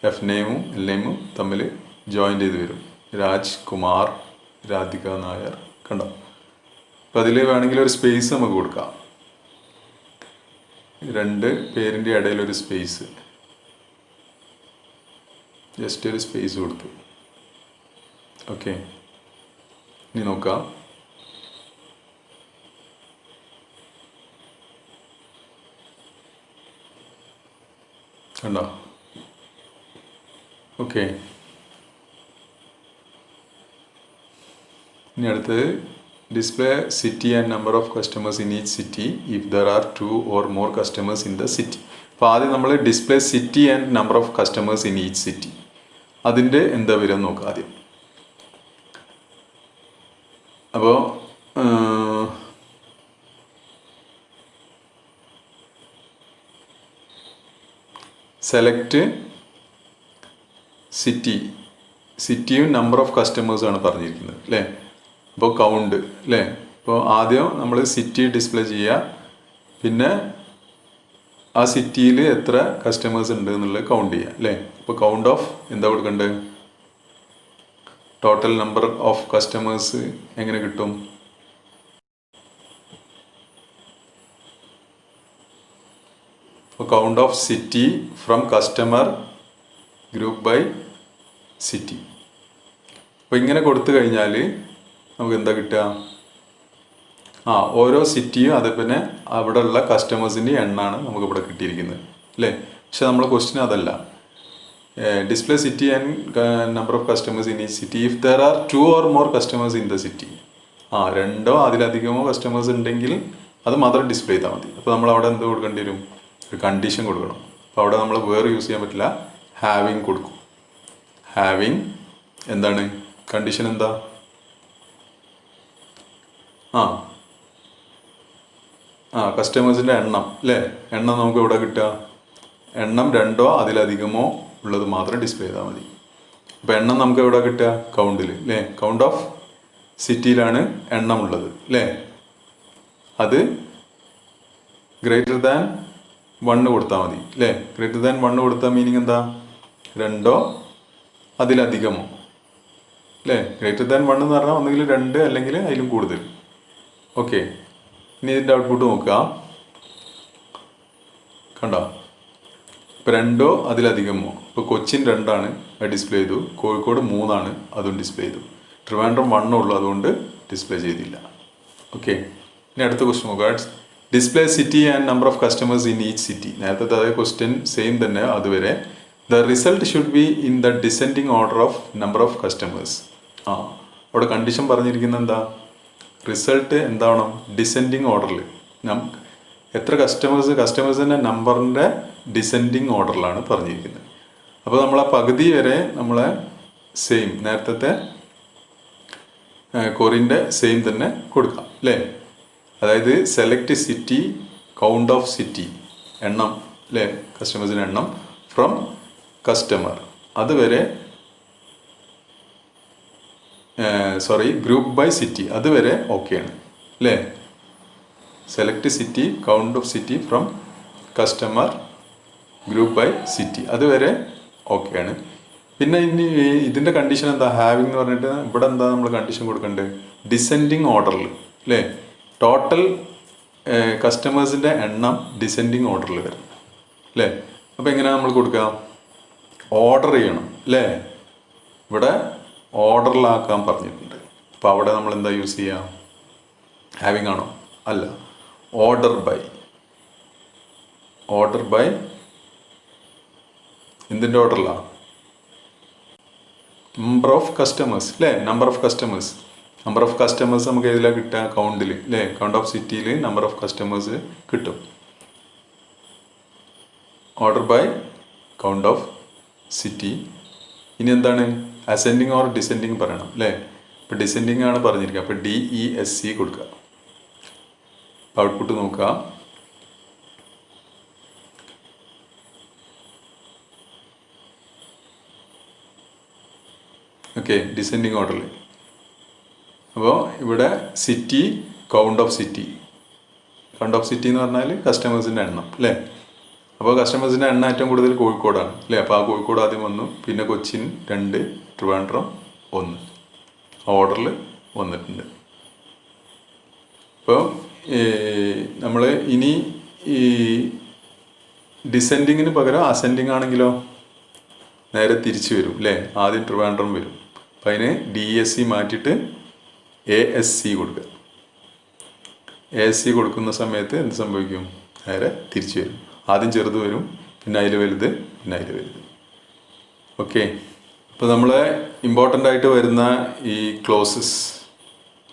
എഫ് നെയിമും എൽ നെയിമും തമ്മിൽ ജോയിൻ ചെയ്ത് വരും. രാജ് കുമാർ, രാധിക നായർ, കണ്ടോ. അപ്പോൾ അതിൽ വേണമെങ്കിൽ ഒരു സ്പേസ് നമുക്ക് കൊടുക്കാം, 2 പേരിൻ്റെ ഇടയിലൊരു സ്പേസ്, ജസ്റ്റ് ഒരു സ്പേസ് കൊടുത്തു. ഓക്കെ, ഇനി നോക്കാം, കണ്ടോ. ഓക്കെ, ഇനി അടുത്തത് display city and number of customers in each city if there are 2 or more customers in the city. അപ്പോൾ ആദ്യം നമ്മൾ display city and number of customers in each city, അതിൻ്റെ എന്താ വരും നോക്കാം ആദ്യം. അപ്പോൾ സെലക്ട് സിറ്റിയും നമ്പർ ഓഫ് കസ്റ്റമേഴ്സാണ് പറഞ്ഞിരിക്കുന്നത് അല്ലേ. അപ്പോൾ കൗണ്ട് അല്ലേ. അപ്പോൾ ആദ്യം നമ്മൾ സിറ്റി ഡിസ്പ്ലേ ചെയ്യുക, പിന്നെ ആ സിറ്റിയിൽ എത്ര കസ്റ്റമേഴ്സ് ഉണ്ട് എന്നുള്ളത് കൗണ്ട് ചെയ്യുക അല്ലേ. അപ്പോൾ കൗണ്ട് ഓഫ് എന്താ കൊടുക്കേണ്ടത്, ടോട്ടൽ നമ്പർ ഓഫ് കസ്റ്റമേഴ്സ് എങ്ങനെ കിട്ടും, count of city from customer group by city. അപ്പോൾ ഇങ്ങനെ കൊടുത്തു കഴിഞ്ഞാൽ നമുക്ക് എന്താ കിട്ടുക, ഓരോ സിറ്റിയും അതേപോലെ അവിടെ ഉള്ള കസ്റ്റമേഴ്സിൻ്റെ എണ്ണമാണ് നമുക്കിവിടെ കിട്ടിയിരിക്കുന്നത് അല്ലേ. പക്ഷെ നമ്മുടെ ക്വസ്റ്റ്യൻ അതല്ല, display city and number of customers in ഈ city if there are 2 or more customers in the city. 2 അതിലധികമോ കസ്റ്റമേഴ്സ് ഉണ്ടെങ്കിൽ അത് മാത്രം ഡിസ്പ്ലേ ചെയ്താൽ മതി. അപ്പോൾ നമ്മൾ അവിടെ എന്ത് കൊടുക്കേണ്ടി വരും, ഒരു കണ്ടീഷൻ കൊടുക്കണം. അപ്പോൾ അവിടെ നമ്മൾ വേറെ യൂസ് ചെയ്യാൻ പറ്റില്ല, ഹാവിങ് കൊടുക്കും. ഹാവിങ് എന്താണ് കണ്ടീഷൻ, എന്താ, 2 കസ്റ്റമേഴ്സിൻ്റെ എണ്ണം അല്ലേ, എണ്ണം നമുക്ക് എവിടെ കിട്ടുക, എണ്ണം 2 അതിലധികമോ ഉള്ളത് മാത്രം ഡിസ്പ്ലേ ചെയ്താൽ മതി. അപ്പോൾ എണ്ണം നമുക്ക് എവിടെ കിട്ടുക, കൗണ്ടിൽ അല്ലേ, കൗണ്ട് ഓഫ് സിറ്റിയിലാണ് എണ്ണം ഉള്ളത് അല്ലേ. അത് >1 കൊടുത്താൽ മതി അല്ലേ. >1 കൊടുത്താൽ മീനിങ് എന്താ, 2 അതിലധികമോ അല്ലേ. >1 എന്ന് പറഞ്ഞാൽ ഒന്നുകിൽ 2 അല്ലെങ്കിൽ അതിലും കൂടുതൽ. ഓക്കെ, ഇനി ഇതിൻ്റെ ഔട്ട്പുട്ട് നോക്കുക. കണ്ടോ, ഇപ്പോൾ 2 അതിലധികമോ. ഇപ്പോൾ കൊച്ചിൻ 2 ആണ്, അത് ഡിസ്പ്ലേ ചെയ്തു. കോഴിക്കോട് 3 ആണ്, അതും ഡിസ്പ്ലേ ചെയ്തു. ട്രിവാൻഡ്രം 1 ഉള്ളൂ, അതുകൊണ്ട് ഡിസ്പ്ലേ ചെയ്തില്ല. ഓക്കെ, ഇനി അടുത്ത ക്വസ്റ്റ്യൻ നോക്കുക. Display city and number of customers in each city. നേരത്തെ അതേ ക്വസ്റ്റ്യൻ സെയിം തന്നെ അതുവരെ. The result should be in the descending order of number of customers. അവിടെ കണ്ടീഷൻ പറഞ്ഞിരിക്കുന്നത് എന്താ, റിസൾട്ട് എന്താവണം, ഡിസെൻഡിങ് ഓർഡറിൽ. എത്ര കസ്റ്റമേഴ്സിൻ്റെ നമ്പറിൻ്റെ ഡിസെൻഡിങ് ഓർഡറിലാണ് പറഞ്ഞിരിക്കുന്നത്. അപ്പോൾ നമ്മളെ പകുതി വരെ നമ്മളെ സെയിം നേരത്തെ കൊറിൻ്റെ സെയിം തന്നെ കൊടുക്കാം അല്ലേ. അതായത് select city, count of city, എണ്ണം അല്ലേ, കസ്റ്റമേഴ്സിൻ്റെ എണ്ണം ഫ്രം കസ്റ്റമർ, അതുവരെ ഗ്രൂപ്പ് ബൈ സിറ്റി, അതുവരെ ഓക്കെയാണ് അല്ലേ. Select city, count of city from customer, group by city, അതുവരെ ഓക്കെയാണ്. പിന്നെ ഇനി ഇതിൻ്റെ കണ്ടീഷൻ എന്താ, ഹാവിങ് എന്ന് പറഞ്ഞിട്ട് ഇവിടെ എന്താ നമ്മൾ കണ്ടീഷൻ കൊടുക്കേണ്ടത്, ഡിസെൻഡിങ് ഓർഡറിൽ അല്ലേ. ടോട്ടൽ കസ്റ്റമേഴ്സിൻ്റെ എണ്ണം ഡിസെൻഡിങ് ഓർഡറിൽ വരും അല്ലേ. അപ്പോൾ എങ്ങനെയാണ് നമ്മൾ കൊടുക്കുക, ഓർഡർ ചെയ്യണം അല്ലേ. ഇവിടെ ഓർഡറിലാക്കാൻ പറഞ്ഞിട്ടുണ്ട്. അപ്പോൾ അവിടെ നമ്മൾ എന്താ യൂസ് ചെയ്യുക, ഹാവിങ് ആണോ, അല്ല, ഓർഡർ ബൈ എന്തിൻ്റെ ഓർഡറിലാണ്, നമ്പർ ഓഫ് കസ്റ്റമേഴ്സ് അല്ലേ. നമ്പർ ഓഫ് കസ്റ്റമേഴ്സ് നമുക്ക് ഏതിലാണ് കിട്ടുക, കൗണ്ടിൽ അല്ലേ. കൗണ്ട് ഓഫ് സിറ്റിയിൽ നമ്പർ ഓഫ് കസ്റ്റമേഴ്സ് കിട്ടും. Order by count of city. ഇനി എന്താണ്, അസെൻഡിങ് ഓർ ഡിസെൻഡിങ് പറയണം അല്ലേ. ഇപ്പോൾ ഡിസെൻഡിങ് ആണ് പറഞ്ഞിരിക്കുക, അപ്പോൾ DESC കൊടുക്കുക. ഔട്ട്പുട്ട് നോക്കുക. ഓക്കെ, ഡിസെൻഡിങ് ഓർഡറിൽ. അപ്പോൾ ഇവിടെ സിറ്റി, കൗണ്ട് ഓഫ് സിറ്റി എന്ന് പറഞ്ഞാൽ കസ്റ്റമേഴ്സിൻ്റെ എണ്ണം അല്ലേ. അപ്പോൾ കസ്റ്റമേഴ്സിൻ്റെ എണ്ണം ഏറ്റവും കൂടുതൽ കോഴിക്കോടാണ് അല്ലേ. അപ്പോൾ ആ കോഴിക്കോട് ആദ്യം വന്നു, പിന്നെ കൊച്ചിൻ 2, ട്രിവാൻഡ്രം 1 ഓർഡറിൽ വന്നിട്ടുണ്ട്. അപ്പോൾ നമ്മൾ ഇനി ഈ ഡിസെൻഡിങ്ങിന് പകരം അസെൻഡിങ് ആണെങ്കിലോ നേരെ തിരിച്ച് വരും അല്ലേ. ആദ്യം ട്രിവാൻഡ്രം വരും. അപ്പോൾ അതിന് DSC മാറ്റിയിട്ട് ASC കൊടുക്കുക. ASC കൊടുക്കുന്ന സമയത്ത് എന്ത് സംഭവിക്കും, നേരെ തിരിച്ച് വരും. ആദ്യം ചെറുത് വരും, പിന്നെ അതിൽ വലുത്, പിന്നെ അതിൽ വലുത്. ഓക്കെ, അപ്പോൾ നമ്മൾ ഇമ്പോർട്ടൻ്റ് ആയിട്ട് വരുന്ന ഈ ക്ലോസസ്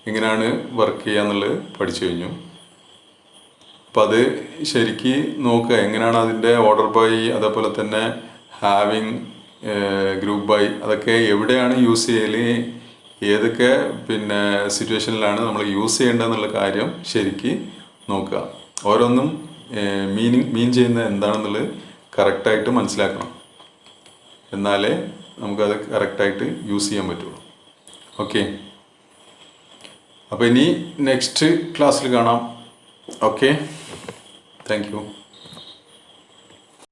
എങ്ങനെയാണ് വർക്ക് ചെയ്യുക എന്നുള്ളത് പഠിച്ചു കഴിഞ്ഞു. അപ്പോൾ അത് ശരിക്ക് നോക്കുക, എങ്ങനെയാണ് അതിൻ്റെ ഓർഡർ ബൈ, അതേപോലെ തന്നെ ഹാവിങ്, ഗ്രൂപ്പ് ബൈ, അതൊക്കെ എവിടെയാണ് യൂസ് ചെയ്യൽ, ഏതൊക്കെ പിന്നെ സിറ്റുവേഷനിലാണ് നമ്മൾ യൂസ് ചെയ്യേണ്ടതെന്നുള്ള കാര്യം ശരിക്ക് നോക്കുക. ഓരോന്നും മീൻ ചെയ്യുന്നത് എന്താണെന്നുള്ളത് കറക്റ്റായിട്ട് മനസ്സിലാക്കണം. എന്നാലേ നമുക്കത് കറക്റ്റായിട്ട് യൂസ് ചെയ്യാൻ പറ്റുള്ളൂ. ഓക്കെ, അപ്പോൾ ഇനി നെക്സ്റ്റ് ക്ലാസ്സിൽ കാണാം. Okay, thank you.